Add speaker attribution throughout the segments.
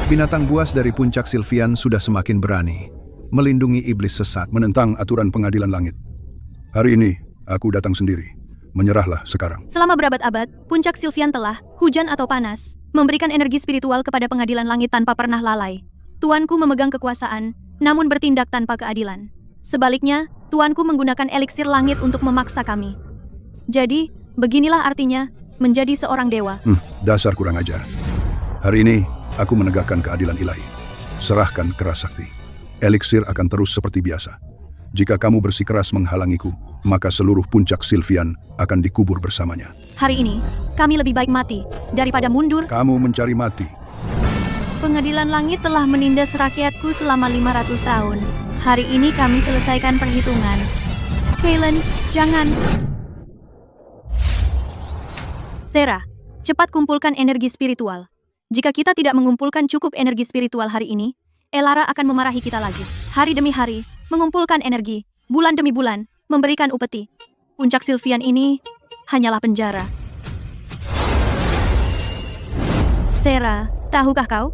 Speaker 1: Binatang buas dari puncak Sylvian sudah semakin berani melindungi iblis sesat.
Speaker 2: Menentang aturan pengadilan langit. Hari ini, aku datang sendiri. Menyerahlah sekarang.
Speaker 3: Selama berabad-abad, puncak Sylvian telah, hujan atau panas, memberikan energi spiritual kepada pengadilan langit tanpa pernah lalai. Tuanku memegang kekuasaan, namun bertindak tanpa keadilan. Sebaliknya, Tuanku menggunakan eliksir langit untuk memaksa kami. Jadi, beginilah artinya menjadi seorang dewa.
Speaker 2: Dasar kurang ajar. Hari ini, aku menegakkan keadilan ilahi. Serahkan keras sakti. Eliksir akan terus seperti biasa. Jika kamu bersikeras menghalangiku, maka seluruh puncak Sylvian akan dikubur bersamanya.
Speaker 3: Hari ini, kami lebih baik mati daripada mundur.
Speaker 2: Kamu mencari mati.
Speaker 3: Pengadilan langit telah menindas rakyatku selama 500 tahun. Hari ini kami selesaikan perhitungan. Kalen, jangan. Sera, cepat kumpulkan energi spiritual. Jika kita tidak mengumpulkan cukup energi spiritual hari ini, Elara akan memarahi kita lagi. Hari demi hari, mengumpulkan energi, bulan demi bulan, memberikan upeti. Puncak Sylvian ini hanyalah penjara. Sera, tahukah kau?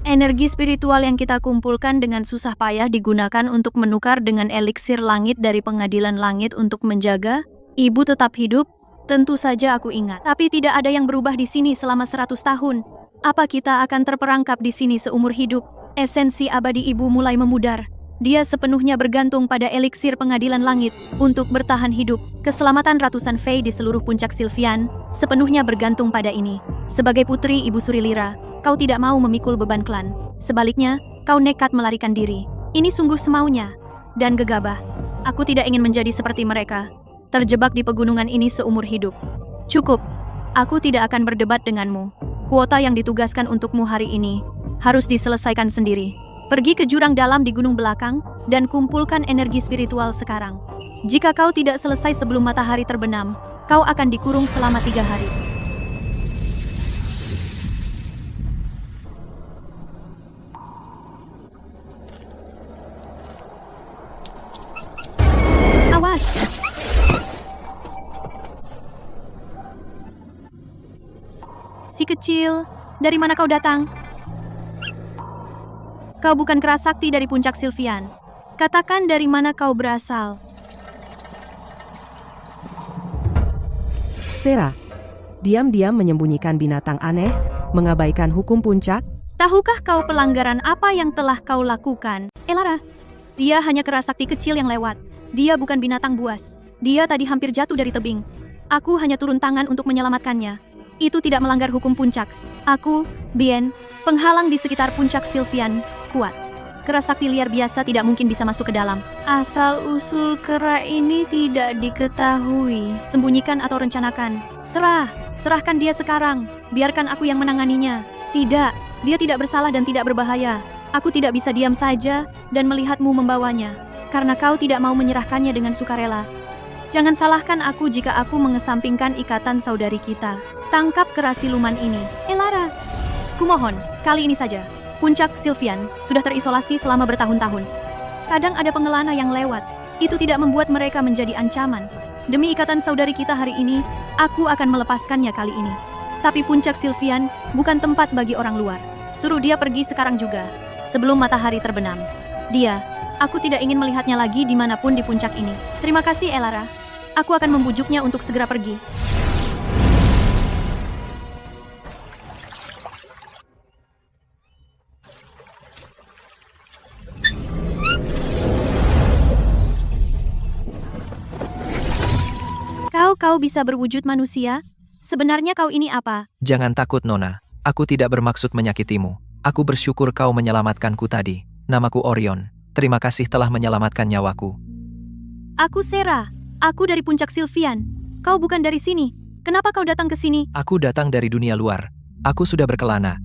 Speaker 3: Energi spiritual yang kita kumpulkan dengan susah payah digunakan untuk menukar dengan eliksir langit dari pengadilan langit untuk menjaga ibu tetap hidup. Tentu saja aku ingat. Tapi tidak ada yang berubah di sini selama 100 tahun. Apa kita akan terperangkap di sini seumur hidup? Esensi abadi ibu mulai memudar. Dia sepenuhnya bergantung pada eliksir pengadilan langit untuk bertahan hidup. Keselamatan ratusan Fey di seluruh puncak Sylvian sepenuhnya bergantung pada ini. Sebagai putri Ibu Surilira, kau tidak mau memikul beban klan. Sebaliknya, kau nekat melarikan diri. Ini sungguh semaunya dan gegabah. Aku tidak ingin menjadi seperti mereka, terjebak di pegunungan ini seumur hidup. Cukup, aku tidak akan berdebat denganmu. Kuota yang ditugaskan untukmu hari ini harus diselesaikan sendiri. Pergi ke jurang dalam di gunung belakang dan kumpulkan energi spiritual sekarang. Jika kau tidak selesai sebelum matahari terbenam, kau akan dikurung selama 3 hari. Awas! Si kecil, dari mana kau datang? Kau bukan keras sakti dari puncak Sylvian. Katakan dari mana kau berasal.
Speaker 4: Sera, diam-diam menyembunyikan binatang aneh, mengabaikan hukum puncak.
Speaker 3: Tahukah kau pelanggaran apa yang telah kau lakukan? Elara, dia hanya keras sakti kecil yang lewat. Dia bukan binatang buas. Dia tadi hampir jatuh dari tebing. Aku hanya turun tangan untuk menyelamatkannya. Itu tidak melanggar hukum puncak. Aku, Bien, penghalang di sekitar puncak Sylvian, kuat. Kera sakti liar biasa tidak mungkin bisa masuk ke dalam. Asal-usul kera ini tidak diketahui. Sembunyikan atau rencanakan. Serahkan dia sekarang. Biarkan aku yang menanganinya. Tidak, dia tidak bersalah dan tidak berbahaya. Aku tidak bisa diam saja dan melihatmu membawanya. Karena kau tidak mau menyerahkannya dengan sukarela. Jangan salahkan aku jika aku mengesampingkan ikatan saudari kita. Tangkap kera siluman ini. Elara, kumohon, kali ini saja. Puncak Sylvian sudah terisolasi selama bertahun-tahun. Kadang ada pengelana yang lewat. Itu tidak membuat mereka menjadi ancaman. Demi ikatan saudari kita hari ini, aku akan melepaskannya kali ini. Tapi puncak Sylvian bukan tempat bagi orang luar. Suruh dia pergi sekarang juga, sebelum matahari terbenam. Aku tidak ingin melihatnya lagi dimanapun di puncak ini. Terima kasih, Elara. Aku akan membujuknya untuk segera pergi. Kau bisa berwujud manusia? Sebenarnya kau ini apa?
Speaker 5: Jangan takut, Nona. Aku tidak bermaksud menyakitimu. Aku bersyukur kau menyelamatkanku tadi. Namaku Orion. Terima kasih telah menyelamatkan nyawaku.
Speaker 3: Aku Sera. Aku dari puncak Sylvian. Kau bukan dari sini. Kenapa kau datang ke sini?
Speaker 5: Aku datang dari dunia luar. Aku sudah berkelana.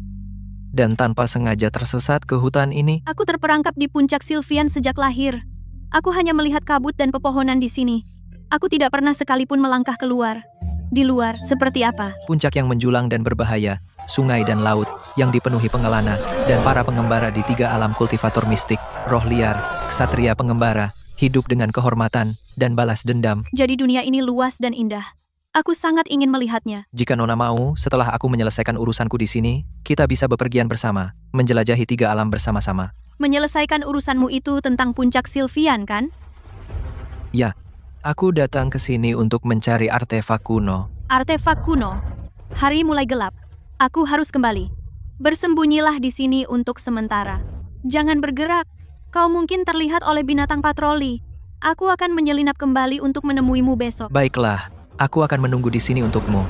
Speaker 5: Dan tanpa sengaja tersesat ke hutan ini.
Speaker 3: Aku terperangkap di puncak Sylvian sejak lahir. Aku hanya melihat kabut dan pepohonan di sini. Aku tidak pernah sekalipun melangkah keluar. Di luar, seperti apa?
Speaker 5: Puncak yang menjulang dan berbahaya, sungai dan laut yang dipenuhi pengelana, dan para pengembara di 3 alam kultivator mistik, roh liar, ksatria pengembara, hidup dengan kehormatan dan balas dendam.
Speaker 3: Jadi dunia ini luas dan indah. Aku sangat ingin melihatnya.
Speaker 5: Jika Nona mau, setelah aku menyelesaikan urusanku di sini, kita bisa bepergian bersama, menjelajahi 3 alam bersama-sama.
Speaker 3: Menyelesaikan urusanmu itu tentang puncak Sylvian, kan?
Speaker 5: Ya, aku datang ke sini untuk mencari artefak kuno.
Speaker 3: Artefak kuno. Hari mulai gelap. Aku harus kembali. Bersembunyilah di sini untuk sementara. Jangan bergerak. Kau mungkin terlihat oleh binatang patroli. Aku akan menyelinap kembali untuk menemuimu besok.
Speaker 5: Baiklah, aku akan menunggu di sini untukmu.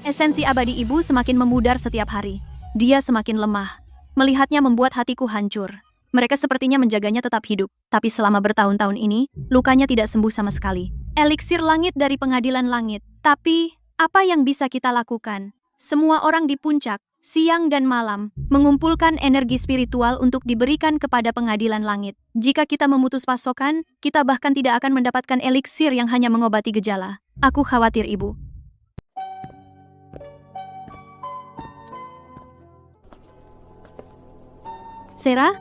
Speaker 3: Esensi abadi ibu semakin memudar setiap hari. Dia semakin lemah. Melihatnya membuat hatiku hancur. Mereka sepertinya menjaganya tetap hidup. Tapi selama bertahun-tahun ini, lukanya tidak sembuh sama sekali. Eliksir langit dari pengadilan langit. Tapi, apa yang bisa kita lakukan? Semua orang di puncak, siang dan malam, mengumpulkan energi spiritual untuk diberikan kepada pengadilan langit. Jika kita memutus pasokan, kita bahkan tidak akan mendapatkan eliksir yang hanya mengobati gejala. Aku khawatir, Ibu. Sarah,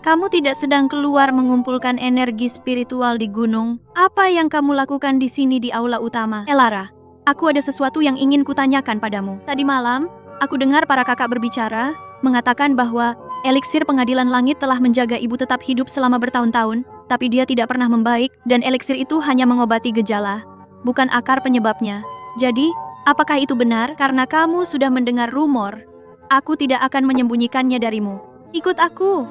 Speaker 3: kamu tidak sedang keluar mengumpulkan energi spiritual di gunung. Apa yang kamu lakukan di sini di aula utama? Elara, aku ada sesuatu yang ingin kutanyakan padamu. Tadi malam, aku dengar para kakak berbicara, mengatakan bahwa eliksir pengadilan langit telah menjaga ibu tetap hidup selama bertahun-tahun, tapi dia tidak pernah membaik, dan eliksir itu hanya mengobati gejala, bukan akar penyebabnya. Jadi, apakah itu benar? Karena kamu sudah mendengar rumor, aku tidak akan menyembunyikannya darimu. Ikut aku.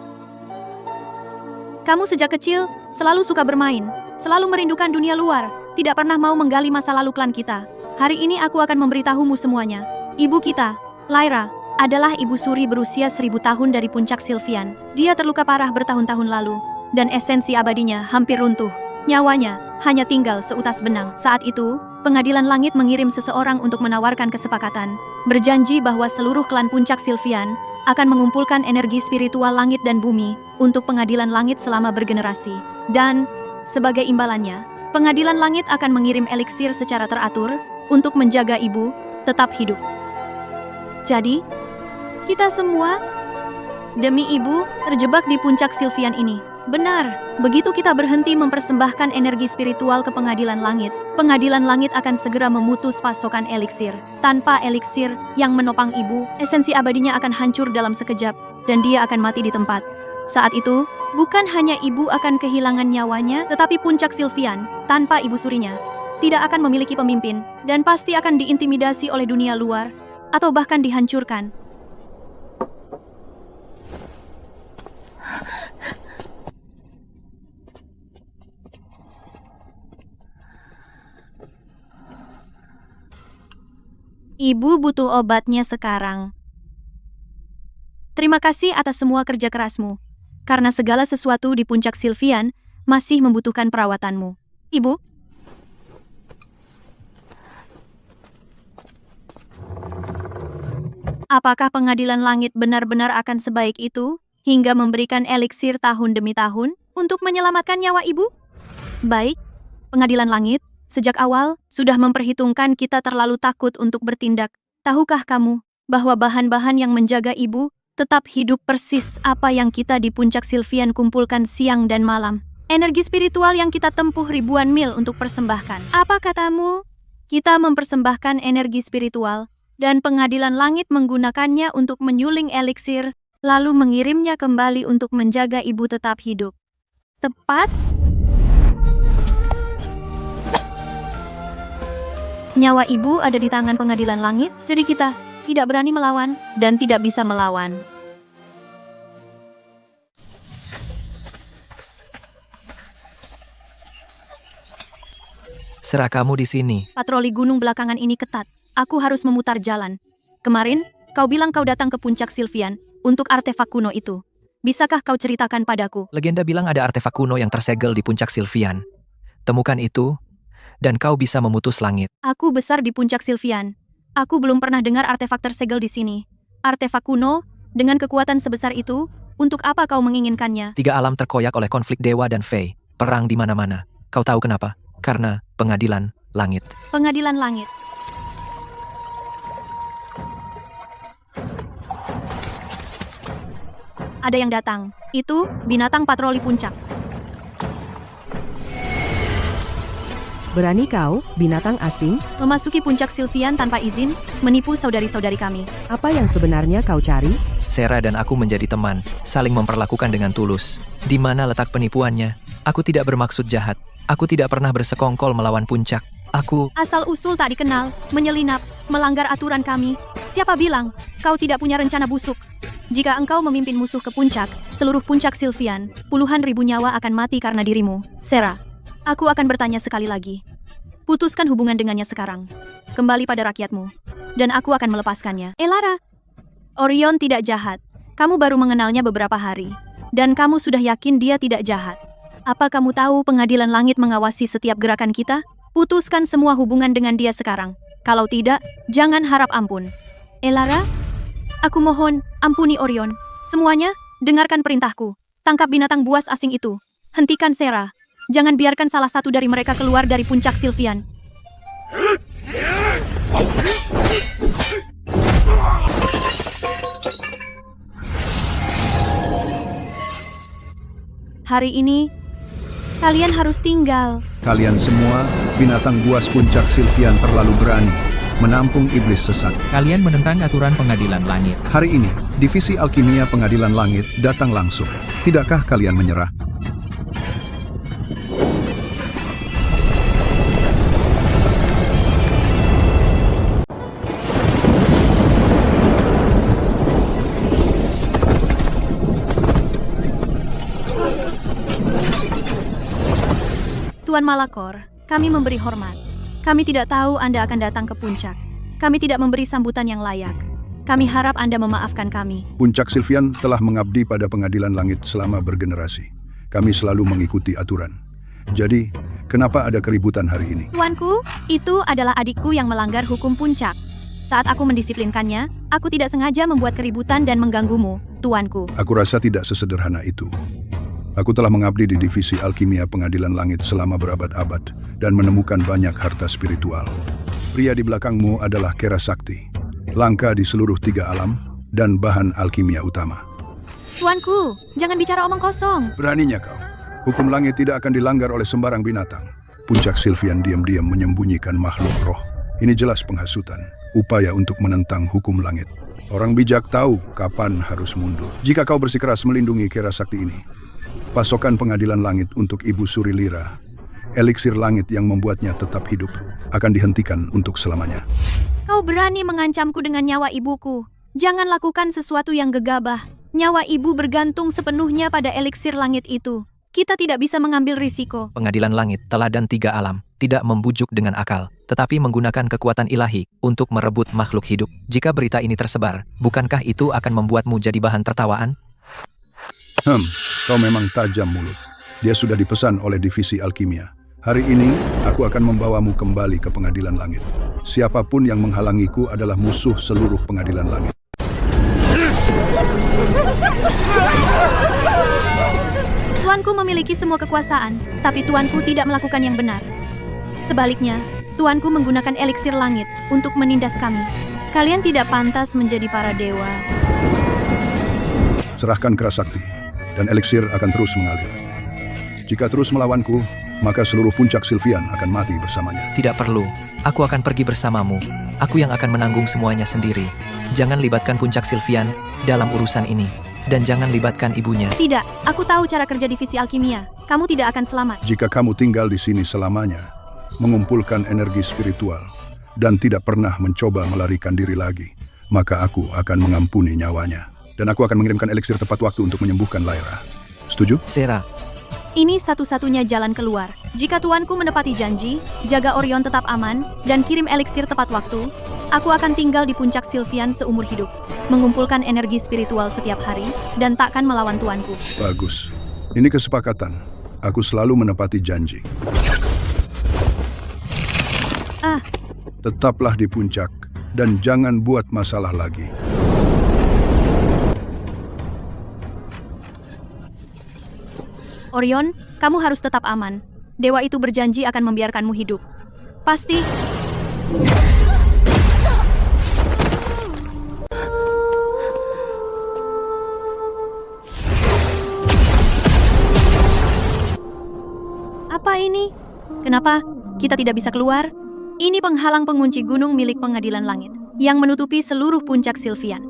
Speaker 3: Kamu sejak kecil selalu suka bermain, selalu merindukan dunia luar, tidak pernah mau menggali masa lalu klan kita. Hari ini aku akan memberitahumu semuanya. Ibu kita, Lyra, adalah ibu suri berusia 1000 tahun dari puncak Sylvian. Dia terluka parah bertahun-tahun lalu, dan esensi abadinya hampir runtuh. Nyawanya hanya tinggal seutas benang. Saat itu, pengadilan langit mengirim seseorang untuk menawarkan kesepakatan, berjanji bahwa seluruh klan puncak Sylvian akan mengumpulkan energi spiritual langit dan bumi untuk pengadilan langit selama bergenerasi. Dan, sebagai imbalannya, pengadilan langit akan mengirim eliksir secara teratur untuk menjaga ibu tetap hidup. Jadi, kita semua, demi ibu, terjebak di puncak Sylvian ini. Benar, begitu kita berhenti mempersembahkan energi spiritual ke pengadilan langit akan segera memutus pasokan eliksir. Tanpa eliksir yang menopang ibu, esensi abadinya akan hancur dalam sekejap, dan dia akan mati di tempat. Saat itu, bukan hanya ibu akan kehilangan nyawanya, tetapi puncak Sylvian, tanpa ibu surinya, tidak akan memiliki pemimpin, dan pasti akan diintimidasi oleh dunia luar, atau bahkan dihancurkan. Ibu butuh obatnya sekarang. Terima kasih atas semua kerja kerasmu, karena segala sesuatu di puncak Sylvian masih membutuhkan perawatanmu. Ibu? Apakah pengadilan langit benar-benar akan sebaik itu, hingga memberikan eliksir tahun demi tahun untuk menyelamatkan nyawa ibu? Baik, pengadilan langit, sejak awal, sudah memperhitungkan kita terlalu takut untuk bertindak. Tahukah kamu bahwa bahan-bahan yang menjaga ibu tetap hidup persis apa yang kita di puncak Sylvian kumpulkan siang dan malam? Energi spiritual yang kita tempuh ribuan mil untuk persembahkan. Apa katamu? Kita mempersembahkan energi spiritual, dan pengadilan langit menggunakannya untuk menyuling eliksir, lalu mengirimnya kembali untuk menjaga ibu tetap hidup. Tepat? Nyawa ibu ada di tangan pengadilan langit, jadi kita tidak berani melawan dan tidak bisa melawan.
Speaker 5: Serah kamu di sini.
Speaker 3: Patroli gunung belakangan ini ketat. Aku harus memutar jalan. Kemarin, kau bilang kau datang ke puncak Sylvian untuk artefak kuno itu. Bisakah kau ceritakan padaku?
Speaker 5: Legenda bilang ada artefak kuno yang tersegel di puncak Sylvian. Temukan itu, dan kau bisa memutus langit.
Speaker 3: Aku besar di puncak Sylvian. Aku belum pernah dengar artefak tersegel di sini. Artefak kuno, dengan kekuatan sebesar itu, untuk apa kau menginginkannya?
Speaker 5: 3 alam terkoyak oleh konflik dewa dan fey. Perang di mana-mana. Kau tahu kenapa? Karena pengadilan langit.
Speaker 3: Pengadilan langit. Ada yang datang. Itu binatang patroli puncak.
Speaker 4: Berani kau, binatang asing?
Speaker 3: Memasuki puncak Sylvian tanpa izin, menipu saudari-saudari kami.
Speaker 4: Apa yang sebenarnya kau cari?
Speaker 5: Sera dan aku menjadi teman, saling memperlakukan dengan tulus. Di mana letak penipuannya? Aku tidak bermaksud jahat. Aku tidak pernah bersekongkol melawan puncak. Aku...
Speaker 3: Asal-usul tak dikenal, menyelinap, melanggar aturan kami. Siapa bilang kau tidak punya rencana busuk? Jika engkau memimpin musuh ke puncak, seluruh puncak Sylvian, puluhan ribu nyawa akan mati karena dirimu. Sera, aku akan bertanya sekali lagi. Putuskan hubungan dengannya sekarang. Kembali pada rakyatmu. Dan aku akan melepaskannya. Elara, Orion tidak jahat. Kamu baru mengenalnya beberapa hari. Dan kamu sudah yakin dia tidak jahat. Apa kamu tahu pengadilan langit mengawasi setiap gerakan kita? Putuskan semua hubungan dengan dia sekarang. Kalau tidak, jangan harap ampun. Elara, aku mohon, ampuni Orion. Semuanya, dengarkan perintahku. Tangkap binatang buas asing itu. Hentikan Sera. Jangan biarkan salah satu dari mereka keluar dari puncak Sylvian. Hari ini, kalian harus tinggal.
Speaker 1: Kalian semua, binatang buas puncak Sylvian terlalu berani menampung iblis sesat.
Speaker 6: Kalian menentang aturan pengadilan langit.
Speaker 1: Hari ini, Divisi Alkimia Pengadilan Langit datang langsung. Tidakkah kalian menyerah?
Speaker 3: Tuan Malakor, kami memberi hormat. Kami tidak tahu Anda akan datang ke puncak. Kami tidak memberi sambutan yang layak. Kami harap Anda memaafkan kami.
Speaker 2: Puncak Sylvian telah mengabdi pada pengadilan langit selama bergenerasi. Kami selalu mengikuti aturan. Jadi, kenapa ada keributan hari ini?
Speaker 3: Tuanku, itu adalah adikku yang melanggar hukum puncak. Saat aku mendisiplinkannya, aku tidak sengaja membuat keributan dan mengganggumu, tuanku.
Speaker 2: Aku rasa tidak sesederhana itu. Aku telah mengabdi di Divisi Alkimia Pengadilan Langit selama berabad-abad dan menemukan banyak harta spiritual. Pria di belakangmu adalah Kera Sakti, langka di seluruh 3 alam, dan bahan alkimia utama.
Speaker 3: Tuanku, jangan bicara omong kosong.
Speaker 2: Beraninya kau. Hukum langit tidak akan dilanggar oleh sembarang binatang. Puncak Sylvian diam-diam menyembunyikan makhluk roh. Ini jelas penghasutan, upaya untuk menentang hukum langit. Orang bijak tahu kapan harus mundur. Jika kau bersikeras melindungi Kera Sakti ini, pasokan pengadilan langit untuk Ibu Surilira, eliksir langit yang membuatnya tetap hidup, akan dihentikan untuk selamanya.
Speaker 3: Kau berani mengancamku dengan nyawa ibuku. Jangan lakukan sesuatu yang gegabah. Nyawa ibu bergantung sepenuhnya pada eliksir langit itu. Kita tidak bisa mengambil risiko.
Speaker 5: Pengadilan langit, teladan 3 alam, tidak membujuk dengan akal, tetapi menggunakan kekuatan ilahi untuk merebut makhluk hidup. Jika berita ini tersebar, bukankah itu akan membuatmu jadi bahan tertawaan?
Speaker 2: Kau memang tajam mulut. Dia sudah dipesan oleh Divisi Alkimia. Hari ini, aku akan membawamu kembali ke pengadilan langit. Siapapun yang menghalangiku adalah musuh seluruh pengadilan langit.
Speaker 3: Tuanku memiliki semua kekuasaan, tapi tuanku tidak melakukan yang benar. Sebaliknya, tuanku menggunakan eliksir langit untuk menindas kami. Kalian tidak pantas menjadi para dewa.
Speaker 2: Serahkan Kera Sakti, dan eliksir akan terus mengalir. Jika terus melawanku, maka seluruh puncak Sylvian akan mati bersamanya.
Speaker 5: Tidak perlu. Aku akan pergi bersamamu. Aku yang akan menanggung semuanya sendiri. Jangan libatkan puncak Sylvian dalam urusan ini. Dan jangan libatkan ibunya.
Speaker 3: Tidak, aku tahu cara kerja Divisi Alkimia. Kamu tidak akan selamat.
Speaker 2: Jika kamu tinggal di sini selamanya, mengumpulkan energi spiritual, dan tidak pernah mencoba melarikan diri lagi, maka aku akan mengampuni nyawanya. Dan aku akan mengirimkan eliksir tepat waktu untuk menyembuhkan Lyra. Setuju?
Speaker 5: Sera,
Speaker 3: Ini satu-satunya jalan keluar. Jika tuanku menepati janji, jaga Orion tetap aman, dan kirim eliksir tepat waktu, aku akan tinggal di puncak Sylvian seumur hidup, mengumpulkan energi spiritual setiap hari, dan takkan melawan tuanku.
Speaker 2: Bagus. Ini kesepakatan. Aku selalu menepati janji. Tetaplah di puncak, dan jangan buat masalah lagi.
Speaker 3: Orion, kamu harus tetap aman. Dewa itu berjanji akan membiarkanmu hidup. Pasti. Apa ini? Kenapa kita tidak bisa keluar? Ini penghalang pengunci gunung milik Pengadilan Langit yang menutupi seluruh puncak Sylvian.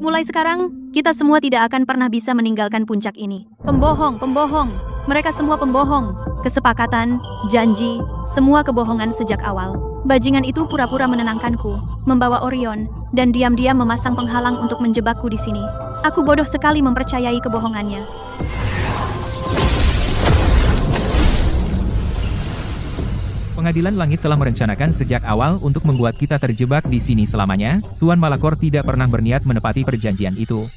Speaker 3: Mulai sekarang, kita semua tidak akan pernah bisa meninggalkan puncak ini. Pembohong, pembohong. Mereka semua pembohong. Kesepakatan, janji, semua kebohongan sejak awal. Bajingan itu pura-pura menenangkanku, membawa Orion, dan diam-diam memasang penghalang untuk menjebakku di sini. Aku bodoh sekali mempercayai kebohongannya.
Speaker 6: Pengadilan Langit telah merencanakan sejak awal untuk membuat kita terjebak di sini selamanya. Tuan Malakor tidak pernah berniat menepati perjanjian itu.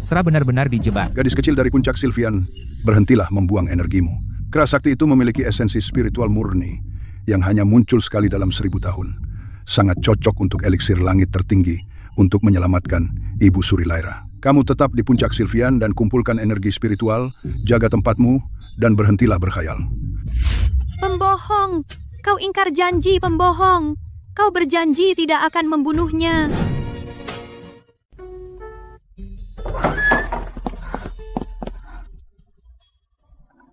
Speaker 6: Sera benar-benar dijebak.
Speaker 2: Gadis kecil dari puncak Sylvian, berhentilah membuang energimu. Keras sakti itu memiliki esensi spiritual murni yang hanya muncul sekali dalam 1000 tahun. Sangat cocok untuk eliksir langit tertinggi untuk menyelamatkan Ibu Suri Lyra. Kamu tetap di puncak Sylvian dan kumpulkan energi spiritual, jaga tempatmu, dan berhentilah berkhayal.
Speaker 3: Pembohong! Kau ingkar janji, pembohong! Kau berjanji tidak akan membunuhnya.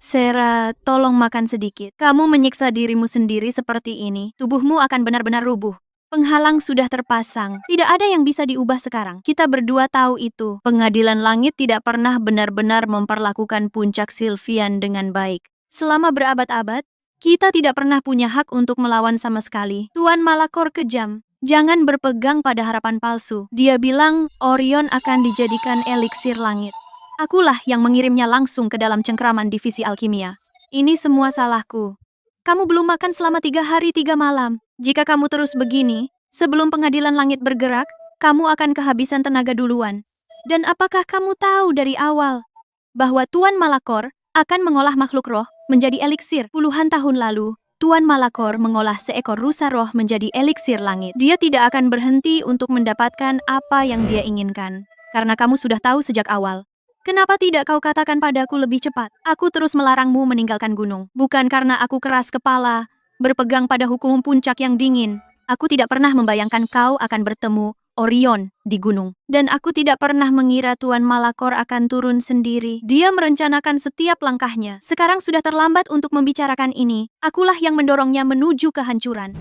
Speaker 3: Sera, tolong makan sedikit. Kamu menyiksa dirimu sendiri seperti ini. Tubuhmu akan benar-benar rubuh. Penghalang sudah terpasang. Tidak ada yang bisa diubah sekarang. Kita berdua tahu itu. Pengadilan Langit tidak pernah benar-benar memperlakukan puncak Sylvian dengan baik. Selama berabad-abad, kita tidak pernah punya hak untuk melawan sama sekali. Tuan Malakor kejam. Jangan berpegang pada harapan palsu. Dia bilang Orion akan dijadikan eliksir langit. Akulah yang mengirimnya langsung ke dalam cengkraman divisi alkimia. Ini semua salahku. Kamu belum makan selama 3 hari 3 malam. Jika kamu terus begini, sebelum Pengadilan Langit bergerak, kamu akan kehabisan tenaga duluan. Dan apakah kamu tahu dari awal bahwa Tuan Malakor akan mengolah makhluk roh menjadi eliksir? Puluhan tahun lalu, Tuan Malakor mengolah seekor rusa roh menjadi eliksir langit. Dia tidak akan berhenti untuk mendapatkan apa yang dia inginkan. Karena kamu sudah tahu sejak awal. Kenapa tidak kau katakan padaku lebih cepat? Aku terus melarangmu meninggalkan gunung. Bukan karena aku keras kepala, berpegang pada hukum puncak yang dingin. Aku tidak pernah membayangkan kau akan bertemu Orion di gunung. Dan aku tidak pernah mengira Tuan Malakor akan turun sendiri. Dia merencanakan setiap langkahnya. Sekarang sudah terlambat untuk membicarakan ini. Akulah yang mendorongnya menuju kehancuran.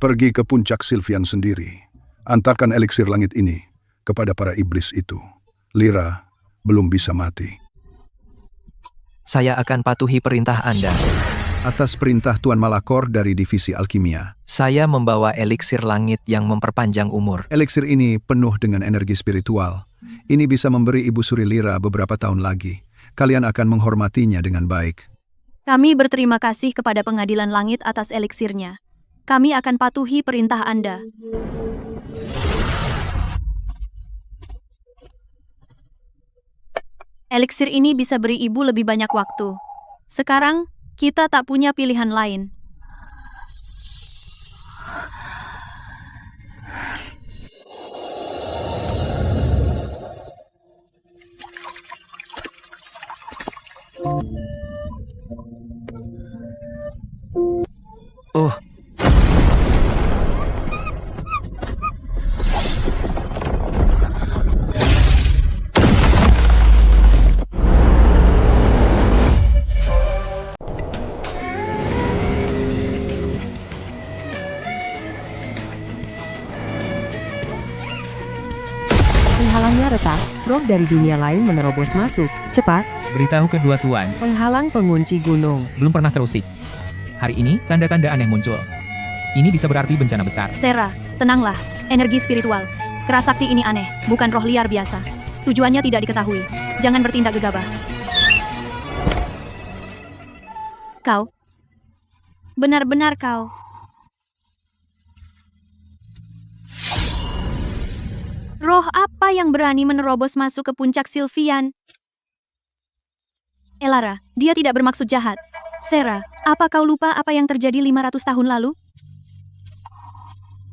Speaker 2: Pergi ke puncak Sylvian sendiri. Antarkan eliksir langit ini kepada para iblis itu. Lyra belum bisa mati.
Speaker 5: Saya akan patuhi perintah Anda.
Speaker 1: Atas perintah Tuan Malakor dari divisi alkimia.
Speaker 5: Saya membawa eliksir langit yang memperpanjang umur.
Speaker 1: Eliksir ini penuh dengan energi spiritual. Ini bisa memberi Ibu Suri Lyra beberapa tahun lagi. Kalian akan menghormatinya dengan baik.
Speaker 3: Kami berterima kasih kepada Pengadilan Langit atas eliksirnya. Kami akan patuhi perintah Anda. Eliksir ini bisa beri ibu lebih banyak waktu. Sekarang, kita tak punya pilihan lain.
Speaker 5: Oh,
Speaker 4: Penghalangnya retak, roh dari dunia lain menerobos masuk. Cepat,
Speaker 6: Beritahu kedua tuan,
Speaker 4: penghalang pengunci gunung.
Speaker 6: belum pernah terusik. Hari ini, tanda-tanda aneh muncul. Ini bisa berarti bencana besar.
Speaker 3: Sera, tenanglah. Energi spiritual. Keras sakti ini aneh, bukan roh liar biasa. Tujuannya tidak diketahui. Jangan bertindak gegabah. Kau? Benar-benar kau. Roh apa yang berani menerobos masuk ke puncak Sylvian? Elara, dia tidak bermaksud jahat. Sera, apa kau lupa apa yang terjadi 500 tahun lalu?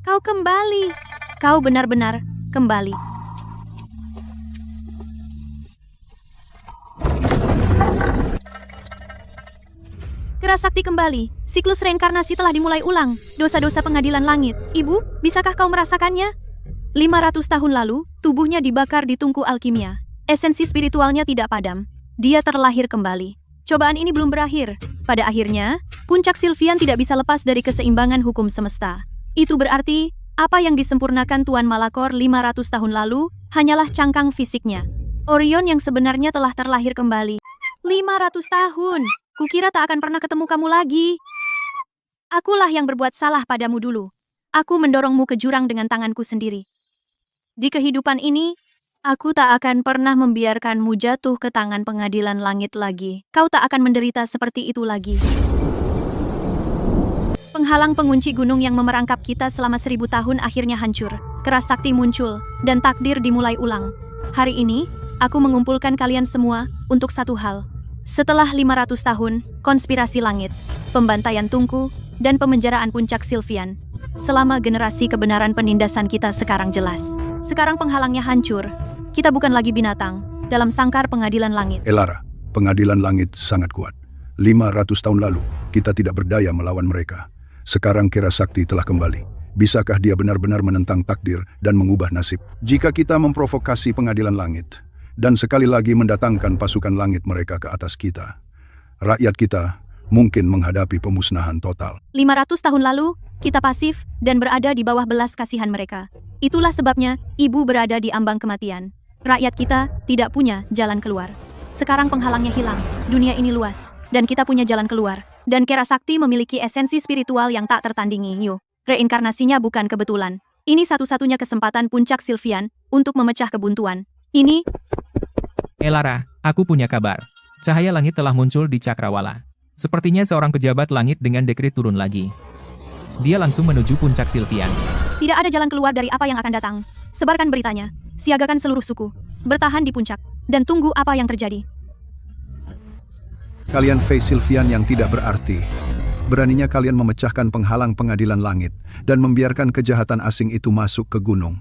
Speaker 3: Kau kembali. Kau benar-benar kembali. Keras sakti kembali. Siklus reinkarnasi telah dimulai ulang. Dosa-dosa pengadilan langit. Ibu, bisakah kau merasakannya? 500 tahun lalu, tubuhnya dibakar di tungku alkimia. Esensi spiritualnya tidak padam. Dia terlahir kembali. Cobaan ini belum berakhir. Pada akhirnya, puncak Sylvian tidak bisa lepas dari keseimbangan hukum semesta. Itu berarti, apa yang disempurnakan Tuan Malakor 500 tahun lalu, hanyalah cangkang fisiknya. Orion yang sebenarnya telah terlahir kembali. 500 tahun! Kukira tak akan pernah ketemu kamu lagi. Akulah yang berbuat salah padamu dulu. Aku mendorongmu ke jurang dengan tanganku sendiri. Di kehidupan ini, aku tak akan pernah membiarkanmu jatuh ke tangan pengadilan langit lagi. Kau tak akan menderita seperti itu lagi. Penghalang pengunci gunung yang memerangkap kita selama 1000 tahun akhirnya hancur. Keras sakti muncul, dan takdir dimulai ulang. Hari ini, aku mengumpulkan kalian semua untuk satu hal. Setelah 500 tahun, konspirasi langit, pembantaian tungku, dan pemenjaraan puncak Sylvian. Selama generasi kebenaran penindasan kita sekarang jelas. Sekarang penghalangnya hancur. Kita bukan lagi binatang dalam sangkar pengadilan langit.
Speaker 2: Elara, pengadilan langit sangat kuat. 500 tahun lalu, kita tidak berdaya melawan mereka. Sekarang Kera Sakti telah kembali. Bisakah dia benar-benar menentang takdir dan mengubah nasib? Jika kita memprovokasi pengadilan langit, dan sekali lagi mendatangkan pasukan langit mereka ke atas kita, rakyat kita mungkin menghadapi pemusnahan total.
Speaker 3: 500 tahun lalu, kita pasif dan berada di bawah belas kasihan mereka. Itulah sebabnya ibu berada di ambang kematian. Rakyat kita tidak punya jalan keluar. Sekarang penghalangnya hilang. Dunia ini luas, dan kita punya jalan keluar. Dan Kera Sakti memiliki esensi spiritual yang tak tertandingi. Reinkarnasinya bukan kebetulan. Ini satu-satunya kesempatan puncak Sylvian untuk memecah kebuntuan. Ini...
Speaker 6: Elara, aku punya kabar. Cahaya langit telah muncul di Cakrawala. Sepertinya seorang pejabat langit dengan dekret turun lagi. Dia langsung menuju puncak Sylvian.
Speaker 3: Tidak ada jalan keluar dari apa yang akan datang. Sebarkan beritanya. Siagakan seluruh suku. Bertahan di puncak. Dan tunggu apa yang terjadi.
Speaker 1: Kalian face Sylvian yang tidak berarti. Beraninya kalian memecahkan penghalang pengadilan langit dan membiarkan kejahatan asing itu masuk ke gunung.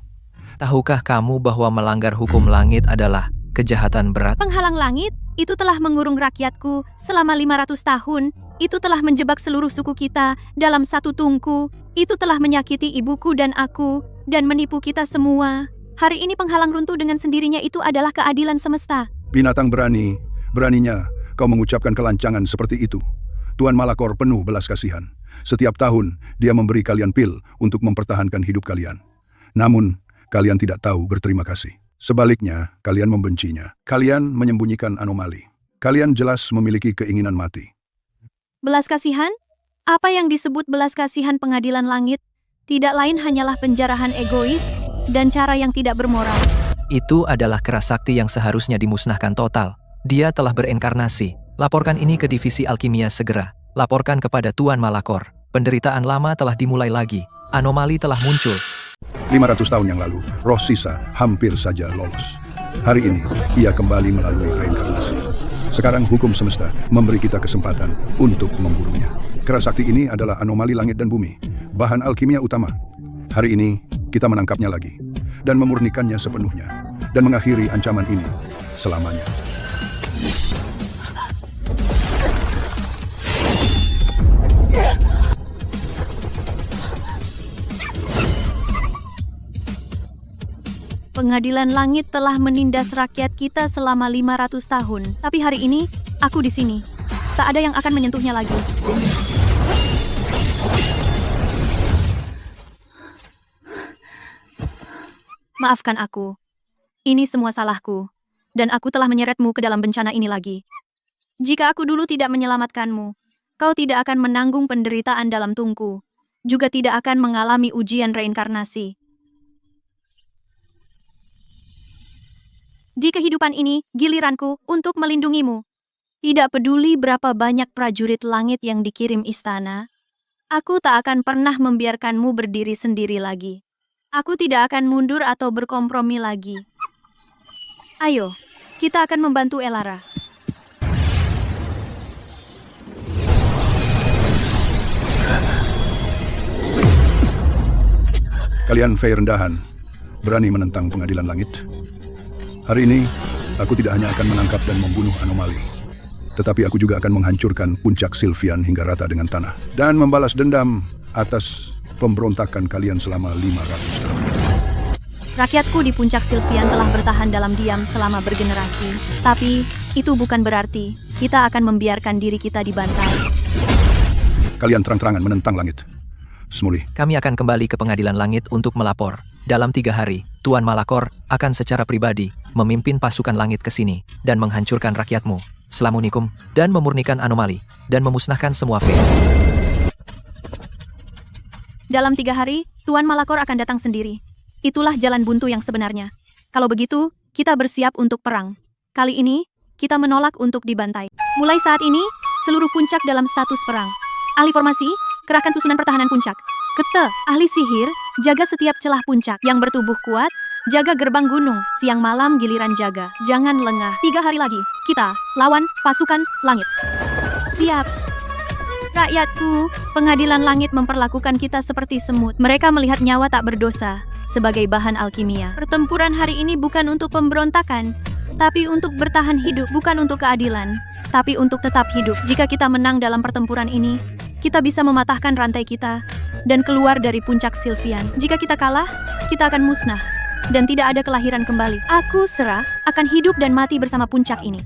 Speaker 5: Tahukah kamu bahwa melanggar hukum langit adalah kejahatan berat?
Speaker 3: Penghalang langit itu telah mengurung rakyatku selama 500 tahun. Itu telah menjebak seluruh suku kita dalam satu tungku. Itu telah menyakiti ibuku dan aku, dan menipu kita semua. Hari ini penghalang runtuh dengan sendirinya. Itu adalah keadilan semesta.
Speaker 2: Binatang berani, beraninya kau mengucapkan kelancangan seperti itu. Tuan Malakor penuh belas kasihan. Setiap tahun, dia memberi kalian pil untuk mempertahankan hidup kalian. Namun, kalian tidak tahu berterima kasih. Sebaliknya, kalian membencinya. Kalian menyembunyikan anomali. Kalian jelas memiliki keinginan mati.
Speaker 3: Belas kasihan? Apa yang disebut belas kasihan pengadilan langit tidak lain hanyalah penjarahan egois dan cara yang tidak bermoral.
Speaker 5: Itu adalah Kera Sakti yang seharusnya dimusnahkan total. Dia telah berinkarnasi. Laporkan ini ke divisi alkimia segera. Laporkan kepada Tuan Malakor. Penderitaan lama telah dimulai lagi. Anomali telah muncul.
Speaker 2: 500 tahun yang lalu, roh sisa hampir saja lolos. Hari ini, ia kembali melalui reinkarnasi. Sekarang hukum semesta memberi kita kesempatan untuk memburunya. Kera Sakti ini adalah anomali langit dan bumi, bahan alkimia utama. Hari ini, kita menangkapnya lagi, dan memurnikannya sepenuhnya, dan mengakhiri ancaman ini selamanya.
Speaker 3: Pengadilan langit telah menindas rakyat kita selama 500 tahun. Tapi hari ini, aku di sini. Tak ada yang akan menyentuhnya lagi. Maafkan aku. Ini semua salahku. Dan aku telah menyeretmu ke dalam bencana ini lagi. Jika aku dulu tidak menyelamatkanmu, kau tidak akan menanggung penderitaan dalam tungku. Juga tidak akan mengalami ujian reinkarnasi. Di kehidupan ini, giliranku untuk melindungimu. Tidak peduli berapa banyak prajurit langit yang dikirim istana, aku tak akan pernah membiarkanmu berdiri sendiri lagi. Aku tidak akan mundur atau berkompromi lagi. Ayo, kita akan membantu Elara.
Speaker 2: Kalian Fey rendahan, berani menentang pengadilan langit? Hari ini, aku tidak hanya akan menangkap dan membunuh anomali. Tetapi aku juga akan menghancurkan puncak Sylvian hingga rata dengan tanah. Dan membalas dendam atas pemberontakan kalian selama 500 tahun.
Speaker 3: Rakyatku di puncak Sylvian telah bertahan dalam diam selama bergenerasi. Tapi, itu bukan berarti kita akan membiarkan diri kita dibantai.
Speaker 2: Kalian terang-terangan menentang langit. Smully,
Speaker 5: Kami akan kembali ke pengadilan langit untuk melapor. Dalam 3 hari, Tuan Malakor akan secara pribadi memimpin pasukan langit ke sini dan menghancurkan rakyatmu, Slamunikum, dan memurnikan anomali, dan memusnahkan semua Fey.
Speaker 3: Dalam 3 hari, Tuan Malakor akan datang sendiri. Itulah jalan buntu yang sebenarnya. Kalau begitu, kita bersiap untuk perang. Kali ini, kita menolak untuk dibantai. Mulai saat ini, seluruh puncak dalam status perang. Ahli formasi, kerahkan susunan pertahanan puncak. Kete, ahli sihir, jaga setiap celah puncak. Yang bertubuh kuat, jaga gerbang gunung. Siang malam giliran jaga. Jangan lengah. 3 hari lagi, kita lawan pasukan langit. Siap. Rakyatku, pengadilan langit memperlakukan kita seperti semut. Mereka melihat nyawa tak berdosa sebagai bahan alkimia. Pertempuran hari ini bukan untuk pemberontakan, tapi untuk bertahan hidup. Bukan untuk keadilan, tapi untuk tetap hidup. Jika kita menang dalam pertempuran ini, kita bisa mematahkan rantai kita dan keluar dari puncak Sylvian. Jika kita kalah, kita akan musnah dan tidak ada kelahiran kembali. Aku serah akan hidup dan mati bersama puncak ini.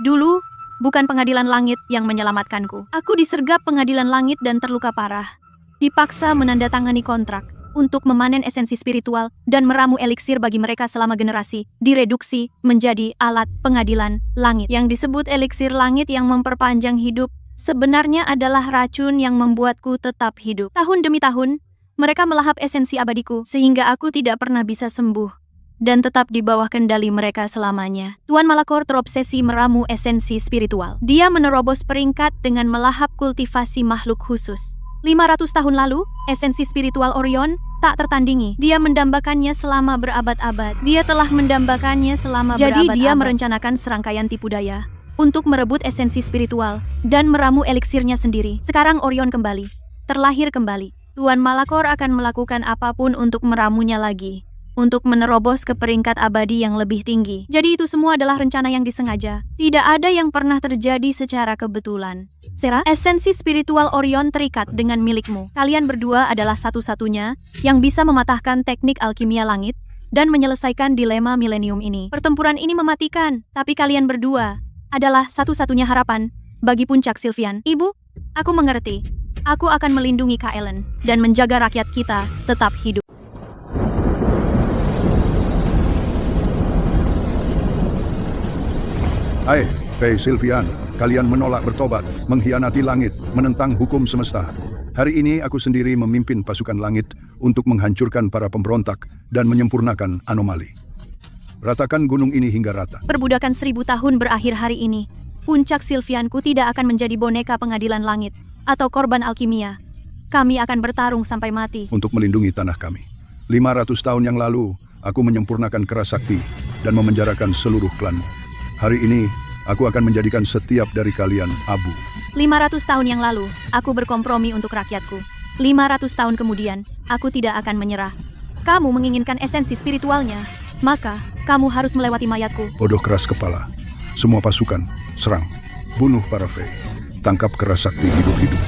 Speaker 3: Dulu, bukan pengadilan langit yang menyelamatkanku. Aku disergap pengadilan langit dan terluka parah. Dipaksa menandatangani kontrak untuk memanen esensi spiritual dan meramu eliksir bagi mereka selama generasi, direduksi menjadi alat pengadilan langit. Yang disebut eliksir langit yang memperpanjang hidup, sebenarnya adalah racun yang membuatku tetap hidup. Tahun demi tahun, mereka melahap esensi abadiku, sehingga aku tidak pernah bisa sembuh dan tetap di bawah kendali mereka selamanya. Tuan Malakor terobsesi meramu esensi spiritual. Dia menerobos peringkat dengan melahap kultivasi makhluk khusus. 500 tahun lalu, esensi spiritual Orion tak tertandingi. Dia mendambakannya selama berabad-abad. Dia telah mendambakannya selama berabad-abad. Jadi dia merencanakan serangkaian tipu daya untuk merebut esensi spiritual dan meramu eliksirnya sendiri. Sekarang Orion kembali, terlahir kembali. Tuan Malakor akan melakukan apapun untuk meramunya lagi, untuk menerobos ke peringkat abadi yang lebih tinggi. Jadi itu semua adalah rencana yang disengaja. Tidak ada yang pernah terjadi secara kebetulan. Sera, esensi spiritual Orion terikat dengan milikmu. Kalian berdua adalah satu-satunya yang bisa mematahkan teknik alkimia langit dan menyelesaikan dilema milenium ini. Pertempuran ini mematikan, tapi kalian berdua adalah satu-satunya harapan bagi puncak Sylvian. Ibu, aku mengerti. Aku akan melindungi Kaelen dan menjaga rakyat kita tetap hidup.
Speaker 2: Hai, Fey Sylvian, kalian menolak bertobat, mengkhianati langit, menentang hukum semesta. Hari ini aku sendiri memimpin pasukan langit untuk menghancurkan para pemberontak dan menyempurnakan anomali. Ratakan gunung ini hingga rata.
Speaker 3: Perbudakan 1000 tahun berakhir hari ini. Puncak Sylvianku tidak akan menjadi boneka pengadilan langit atau korban alkimia. Kami akan bertarung sampai mati.
Speaker 2: Untuk melindungi tanah kami. 500 tahun yang lalu, aku menyempurnakan keras sakti dan memenjarakan seluruh klan. Hari ini, aku akan menjadikan setiap dari kalian abu.
Speaker 3: 500 tahun yang lalu, aku berkompromi untuk rakyatku. 500 tahun kemudian, aku tidak akan menyerah. Kamu menginginkan esensi spiritualnya, maka kamu harus melewati mayatku.
Speaker 2: Bodoh keras kepala. Semua pasukan, serang. Bunuh para Fey. Tangkap keras sakti hidup-hidup.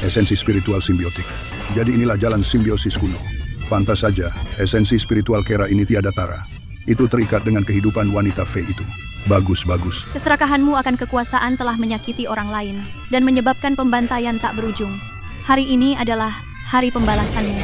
Speaker 2: Esensi spiritual simbiotik. Jadi inilah jalan simbiosis kuno. Pantas saja, esensi spiritual Kera ini tiada tara. Itu terikat dengan kehidupan wanita Fey itu. Bagus, bagus.
Speaker 3: Keserakahanmu akan kekuasaan telah menyakiti orang lain dan menyebabkan pembantaian tak berujung. Hari ini adalah hari pembalasanmu.